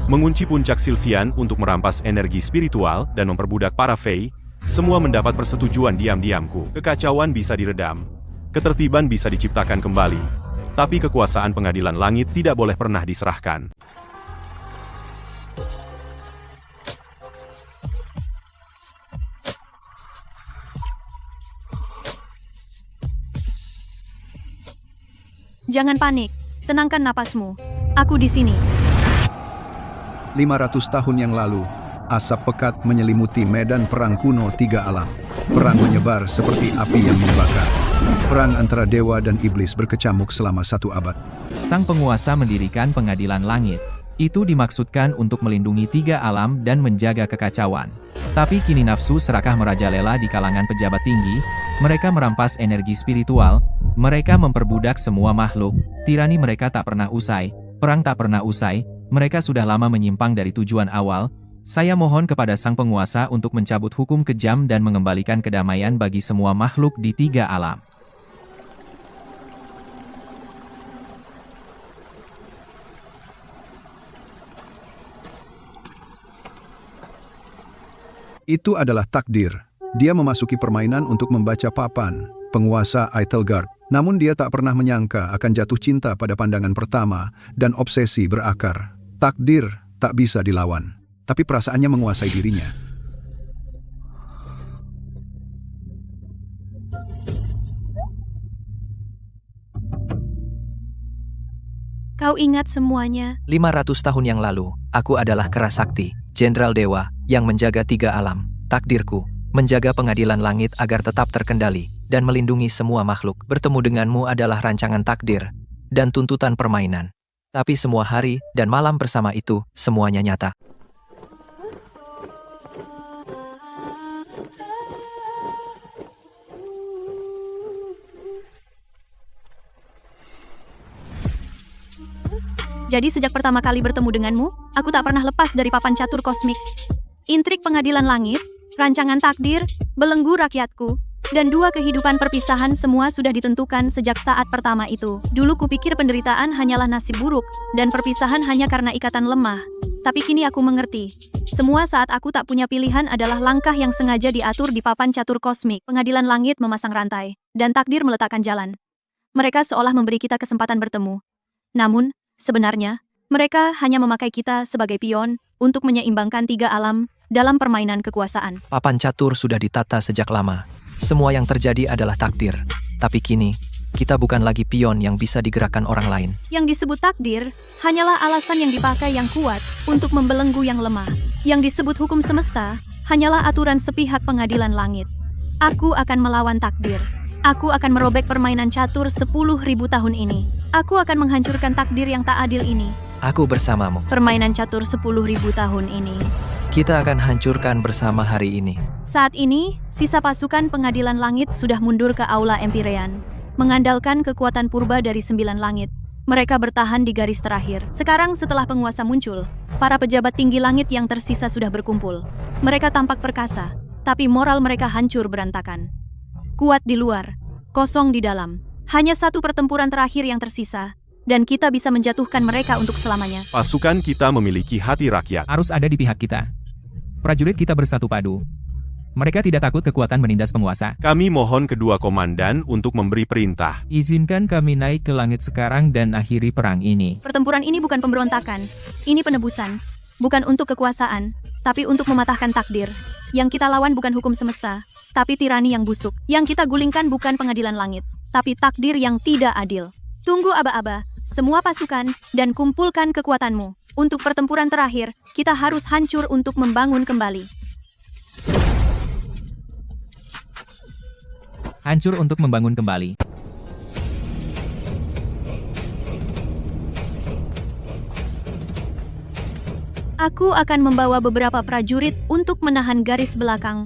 Speaker 7: mengunci puncak Sylvian untuk merampas energi spiritual dan memperbudak para Fey, semua mendapat persetujuan diam-diamku. Kekacauan bisa diredam, ketertiban bisa diciptakan kembali, tapi kekuasaan pengadilan langit tidak boleh pernah diserahkan.
Speaker 3: Jangan panik, tenangkan napasmu. Aku di sini.
Speaker 1: 500 tahun yang lalu, asap pekat menyelimuti medan perang kuno 3 alam. Perang menyebar seperti api yang membakar. Perang antara dewa dan iblis berkecamuk selama 1 abad.
Speaker 6: Sang penguasa mendirikan pengadilan langit. Itu dimaksudkan untuk melindungi 3 alam dan menjaga kekacauan. Tapi kini nafsu serakah merajalela di kalangan pejabat tinggi, mereka merampas energi spiritual, mereka memperbudak semua makhluk, tirani mereka tak pernah usai, perang tak pernah usai, mereka sudah lama menyimpang dari tujuan awal. Saya mohon kepada sang penguasa untuk mencabut hukum kejam dan mengembalikan kedamaian bagi semua makhluk di 3 alam.
Speaker 1: Itu adalah takdir. Dia memasuki permainan untuk membaca papan, penguasa Eitelgard. Namun dia tak pernah menyangka akan jatuh cinta pada pandangan pertama dan obsesi berakar. Takdir tak bisa dilawan, tapi perasaannya menguasai dirinya.
Speaker 3: Kau ingat semuanya?
Speaker 5: 500 tahun yang lalu, aku adalah Kerasakti, Jenderal Dewa, yang menjaga 3 alam. Takdirku, menjaga pengadilan langit agar tetap terkendali, dan melindungi semua makhluk. Bertemu denganmu adalah rancangan takdir, dan tuntutan permainan. Tapi semua hari dan malam bersama itu, semuanya nyata.
Speaker 3: Jadi sejak pertama kali bertemu denganmu, aku tak pernah lepas dari papan catur kosmik. Intrik pengadilan langit, rancangan takdir, belenggu rakyatku, dan 2 kehidupan perpisahan semua sudah ditentukan sejak saat pertama itu. Dulu kupikir penderitaan hanyalah nasib buruk, dan perpisahan hanya karena ikatan lemah. Tapi kini aku mengerti. Semua saat aku tak punya pilihan adalah langkah yang sengaja diatur di papan catur kosmik. Pengadilan langit memasang rantai, dan takdir meletakkan jalan. Mereka seolah memberi kita kesempatan bertemu. Namun, sebenarnya, mereka hanya memakai kita sebagai pion untuk menyeimbangkan 3 alam dalam permainan kekuasaan.
Speaker 5: Papan catur sudah ditata sejak lama. Semua yang terjadi adalah takdir. Tapi kini, kita bukan lagi pion yang bisa digerakkan orang lain.
Speaker 3: Yang disebut takdir hanyalah alasan yang dipakai yang kuat untuk membelenggu yang lemah. Yang disebut hukum semesta hanyalah aturan sepihak pengadilan langit. Aku akan melawan takdir. Aku akan merobek permainan catur 10.000 tahun ini. Aku akan menghancurkan takdir yang tak adil ini.
Speaker 5: Aku bersamamu.
Speaker 3: Permainan catur 10.000 tahun ini.
Speaker 5: Kita akan hancurkan bersama hari ini.
Speaker 3: Saat ini, sisa pasukan pengadilan langit sudah mundur ke Aula Empyrean, mengandalkan kekuatan purba dari 9 langit. Mereka bertahan di garis terakhir. Sekarang setelah penguasa muncul, para pejabat tinggi langit yang tersisa sudah berkumpul. Mereka tampak perkasa, tapi moral mereka hancur berantakan. Kuat di luar, kosong di dalam. Hanya 1 pertempuran terakhir yang tersisa, dan kita bisa menjatuhkan mereka untuk selamanya.
Speaker 7: Pasukan kita memiliki hati rakyat.
Speaker 6: Harus ada di pihak kita. Prajurit kita bersatu padu. Mereka tidak takut kekuatan menindas penguasa.
Speaker 7: Kami mohon kedua komandan untuk memberi perintah.
Speaker 6: Izinkan kami naik ke langit sekarang dan akhiri perang ini.
Speaker 3: Pertempuran ini bukan pemberontakan, ini penebusan. bukan untuk kekuasaan, tapi untuk mematahkan takdir. Yang kita lawan bukan hukum semesta, tapi tirani yang busuk. Yang kita gulingkan bukan pengadilan langit, tapi takdir yang tidak adil. Tunggu aba-aba, semua pasukan, dan kumpulkan kekuatanmu. Untuk pertempuran terakhir, kita harus hancur untuk membangun kembali.
Speaker 6: Hancur untuk membangun kembali.
Speaker 3: Aku akan membawa beberapa prajurit untuk menahan garis belakang.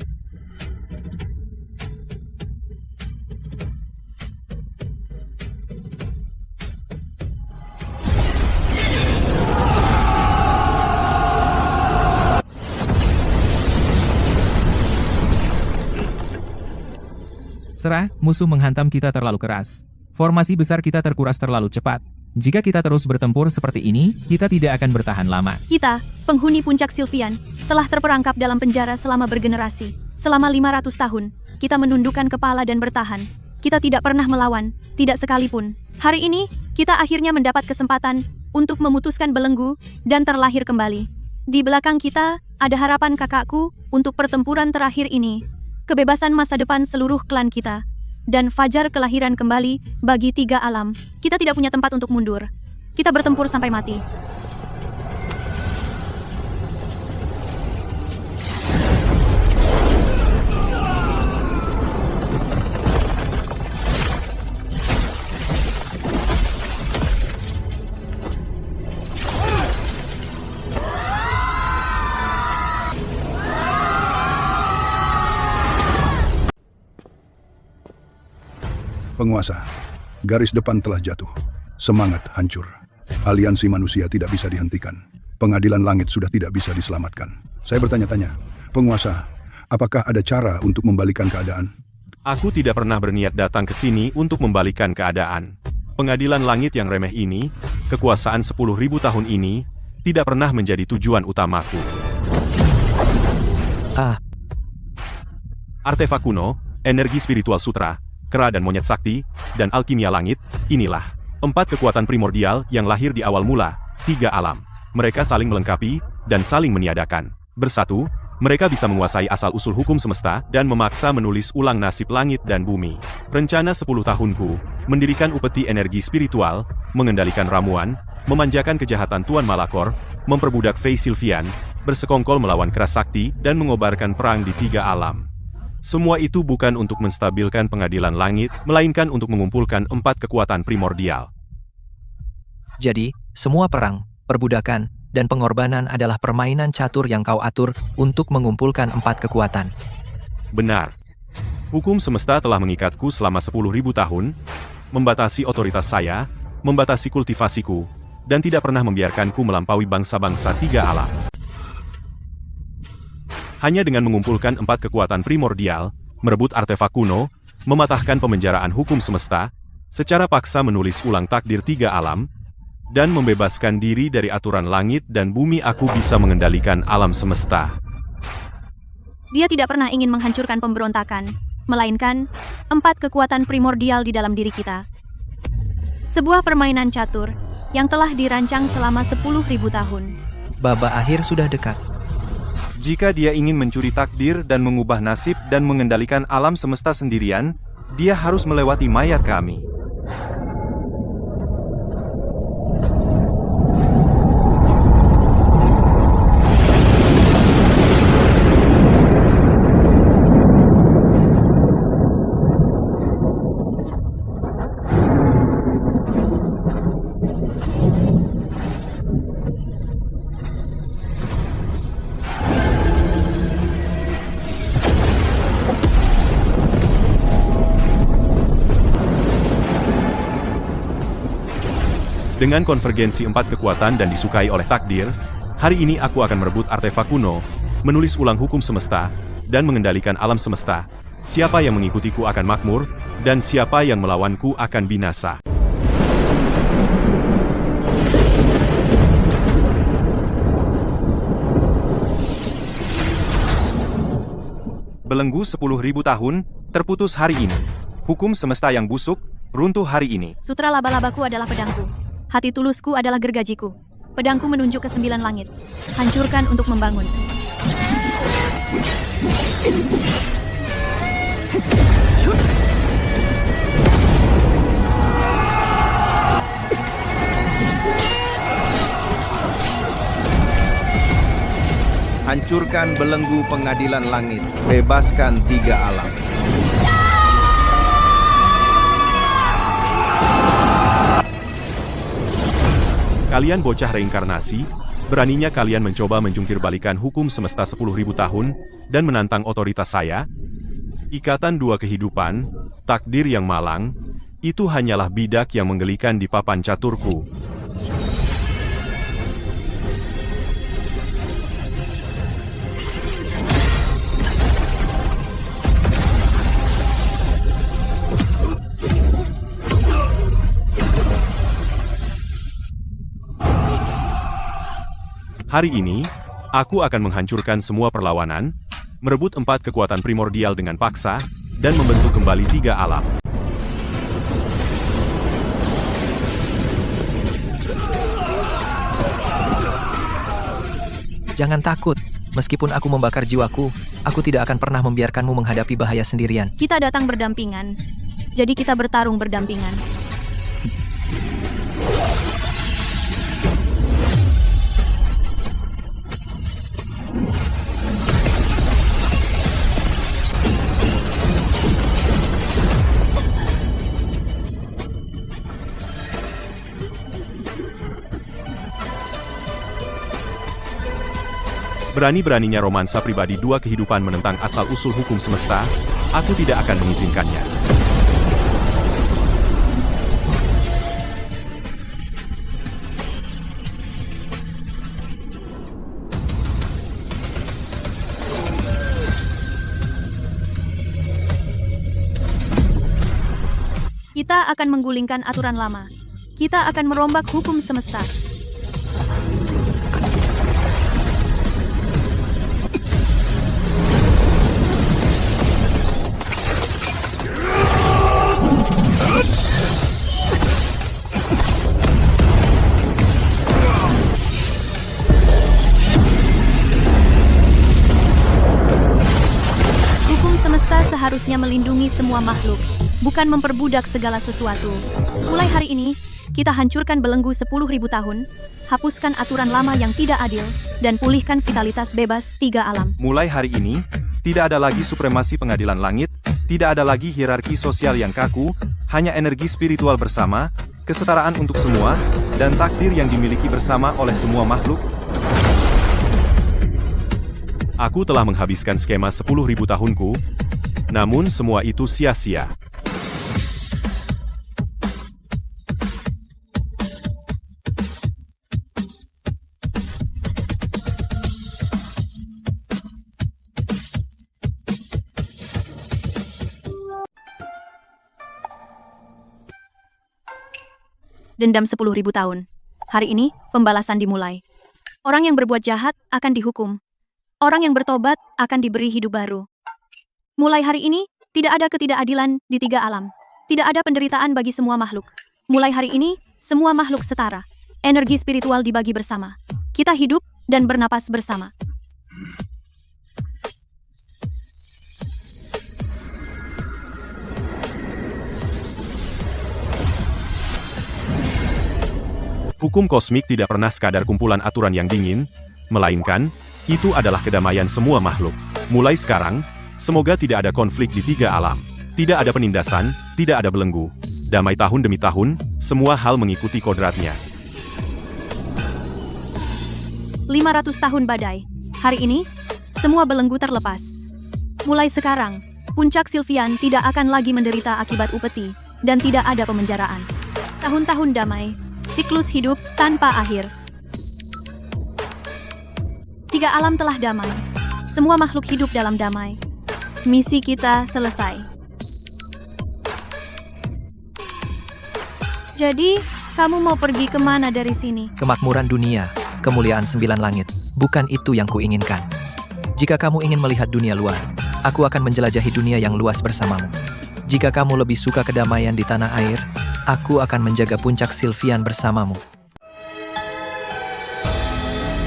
Speaker 6: Serah, musuh menghantam kita terlalu keras. Formasi besar kita terkuras terlalu cepat. Jika kita terus bertempur seperti ini, kita tidak akan bertahan lama.
Speaker 3: Kita, penghuni puncak Sylvian, telah terperangkap dalam penjara selama bergenerasi. Selama 500 tahun, kita menundukkan kepala dan bertahan. Kita tidak pernah melawan, tidak sekalipun. Hari ini, kita akhirnya mendapat kesempatan untuk memutuskan belenggu dan terlahir kembali. Di belakang kita, ada harapan kakakku untuk pertempuran terakhir ini. Kebebasan masa depan seluruh klan kita, dan fajar kelahiran kembali bagi 3 alam. Kita tidak punya tempat untuk mundur. Kita bertempur sampai mati.
Speaker 2: Penguasa, garis depan telah jatuh. Semangat hancur. Aliansi manusia tidak bisa dihentikan. Pengadilan langit sudah tidak bisa diselamatkan. Saya bertanya-tanya, penguasa, apakah ada cara untuk membalikan keadaan?
Speaker 7: Aku tidak pernah berniat datang ke sini untuk membalikan keadaan. Pengadilan langit yang remeh ini, kekuasaan 10.000 tahun ini, tidak pernah menjadi tujuan utamaku. Artefak kuno, energi spiritual sutra, kera dan monyet sakti, dan alkimia langit, inilah 4 kekuatan primordial yang lahir di awal mula, 3 alam. Mereka saling melengkapi, dan saling meniadakan. Bersatu, mereka bisa menguasai asal-usul hukum semesta, dan memaksa menulis ulang nasib langit dan bumi. Rencana 10 tahunku, mendirikan upeti energi spiritual, mengendalikan ramuan, memanjakan kejahatan Tuan Malakor, memperbudak Fey Sylvian, bersekongkol melawan keras sakti, dan mengobarkan perang di 3 alam. Semua itu bukan untuk menstabilkan pengadilan langit, melainkan untuk mengumpulkan 4 kekuatan primordial.
Speaker 5: Jadi, semua perang, perbudakan, dan pengorbanan adalah permainan catur yang kau atur untuk mengumpulkan 4 kekuatan.
Speaker 7: Benar. Hukum semesta telah mengikatku selama 10.000 tahun, membatasi otoritas saya, membatasi kultivasiku, dan tidak pernah membiarkanku melampaui bangsa-bangsa 3 alam. Hanya dengan mengumpulkan 4 kekuatan primordial, merebut artefak kuno, mematahkan pemenjaraan hukum semesta, secara paksa menulis ulang takdir 3 alam, dan membebaskan diri dari aturan langit dan bumi, aku bisa mengendalikan alam semesta.
Speaker 3: Dia tidak pernah ingin menghancurkan pemberontakan, melainkan 4 kekuatan primordial di dalam diri kita. Sebuah permainan catur yang telah dirancang selama 10.000 tahun.
Speaker 5: Babak akhir sudah dekat.
Speaker 9: Jika dia ingin mencuri takdir dan mengubah nasib dan mengendalikan alam semesta sendirian, dia harus melewati mayat kami.
Speaker 7: Dengan konvergensi 4 kekuatan dan disukai oleh takdir, hari ini aku akan merebut artefak kuno, menulis ulang hukum semesta, dan mengendalikan alam semesta. Siapa yang mengikutiku akan makmur, dan siapa yang melawanku akan binasa.
Speaker 9: Belenggu 10.000 tahun, terputus hari ini. Hukum semesta yang busuk, runtuh hari ini.
Speaker 3: Sutra laba-labaku adalah pedangku. Hati tulusku adalah gergajiku. Pedangku menunjuk ke 9 langit. Hancurkan untuk membangun.
Speaker 10: Hancurkan belenggu pengadilan langit. Bebaskan 3 alam.
Speaker 7: Kalian bocah reinkarnasi, beraninya kalian mencoba menjungkir balikan hukum semesta 10.000 tahun dan menantang otoritas saya? Ikatan 2 kehidupan, takdir yang malang, itu hanyalah bidak yang menggelikan di papan caturku. Hari ini, aku akan menghancurkan semua perlawanan, merebut 4 kekuatan primordial dengan paksa, dan membentuk kembali 3 alam.
Speaker 5: Jangan takut, meskipun aku membakar jiwaku, aku tidak akan pernah membiarkanmu menghadapi bahaya sendirian.
Speaker 3: Kita datang berdampingan, jadi kita bertarung berdampingan.
Speaker 7: Berani-beraninya romansa pribadi 2 kehidupan menentang asal-usul hukum semesta, aku tidak akan mengizinkannya.
Speaker 3: Kita akan menggulingkan aturan lama. Kita akan merombak hukum semesta. Seharusnya melindungi semua makhluk, bukan memperbudak segala sesuatu. Mulai hari ini, kita hancurkan belenggu 10.000 tahun, hapuskan aturan lama yang tidak adil, dan pulihkan vitalitas bebas 3 alam.
Speaker 9: Mulai hari ini, tidak ada lagi supremasi pengadilan langit, tidak ada lagi hierarki sosial yang kaku, hanya energi spiritual bersama, kesetaraan untuk semua, dan takdir yang dimiliki bersama oleh semua makhluk.
Speaker 7: Aku telah menghabiskan skema 10.000 tahunku, namun semua itu sia-sia.
Speaker 3: Dendam 10.000 tahun. Hari ini, pembalasan dimulai. Orang yang berbuat jahat akan dihukum. Orang yang bertobat akan diberi hidup baru. Mulai hari ini, tidak ada ketidakadilan di 3 alam. Tidak ada penderitaan bagi semua makhluk. Mulai hari ini, semua makhluk setara. Energi spiritual dibagi bersama. Kita hidup dan bernapas bersama.
Speaker 7: Hukum kosmik tidak pernah sekadar kumpulan aturan yang dingin, melainkan, itu adalah kedamaian semua makhluk. Mulai sekarang, semoga tidak ada konflik di 3 alam. Tidak ada penindasan, tidak ada belenggu. Damai tahun demi tahun, semua hal mengikuti kodratnya.
Speaker 3: 500 tahun badai. Hari ini, semua belenggu terlepas. Mulai sekarang, puncak Sylvian tidak akan lagi menderita akibat upeti, dan tidak ada pemenjaraan. Tahun-tahun damai, siklus hidup tanpa akhir. 3 alam telah damai. Semua makhluk hidup dalam damai. Misi kita selesai. Jadi, kamu mau pergi kemana dari sini?
Speaker 5: Kemakmuran dunia, kemuliaan 9 langit, bukan itu yang kuinginkan. Jika kamu ingin melihat dunia luar, aku akan menjelajahi dunia yang luas bersamamu. Jika kamu lebih suka kedamaian di tanah air, aku akan menjaga puncak Sylvian bersamamu.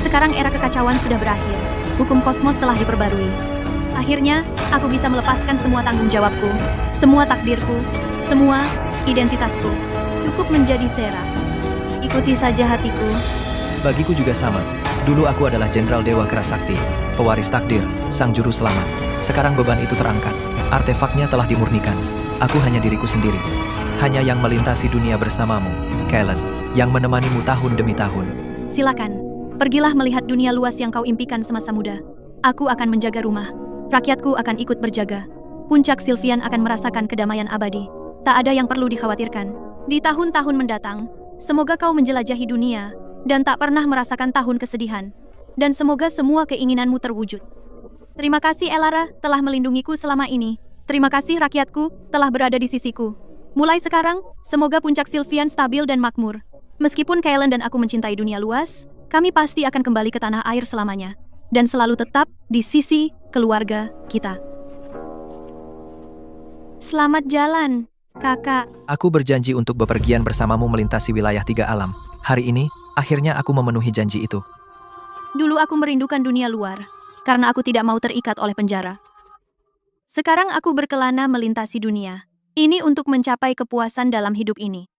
Speaker 3: Sekarang era kekacauan sudah berakhir. Hukum kosmos telah diperbarui. Akhirnya, aku bisa melepaskan semua tanggung jawabku, semua takdirku, semua identitasku. Cukup menjadi Sera. Ikuti saja hatiku.
Speaker 5: Bagiku juga sama. Dulu aku adalah Jenderal Dewa Kerasakti, pewaris takdir, sang juru selamat. Sekarang beban itu terangkat. Artefaknya telah dimurnikan. Aku hanya diriku sendiri. Hanya yang melintasi dunia bersamamu, Kalen, yang menemanimu tahun demi tahun.
Speaker 3: Silakan, pergilah melihat dunia luas yang kau impikan semasa muda. Aku akan menjaga rumah. Rakyatku akan ikut berjaga. Puncak Sylvian akan merasakan kedamaian abadi. Tak ada yang perlu dikhawatirkan. Di tahun-tahun mendatang, semoga kau menjelajahi dunia dan tak pernah merasakan tahun kesedihan. Dan semoga semua keinginanmu terwujud. Terima kasih Elara telah melindungiku selama ini. Terima kasih rakyatku telah berada di sisiku. Mulai sekarang, semoga puncak Sylvian stabil dan makmur. Meskipun Kalen dan aku mencintai dunia luas, kami pasti akan kembali ke tanah air selamanya. Dan selalu tetap di sisi keluarga kita. Selamat jalan, kakak.
Speaker 5: Aku berjanji untuk bepergian bersamamu melintasi wilayah 3 alam. Hari ini, akhirnya aku memenuhi janji itu.
Speaker 3: Dulu aku merindukan dunia luar, karena aku tidak mau terikat oleh penjara. Sekarang aku berkelana melintasi dunia. Ini untuk mencapai kepuasan dalam hidup ini.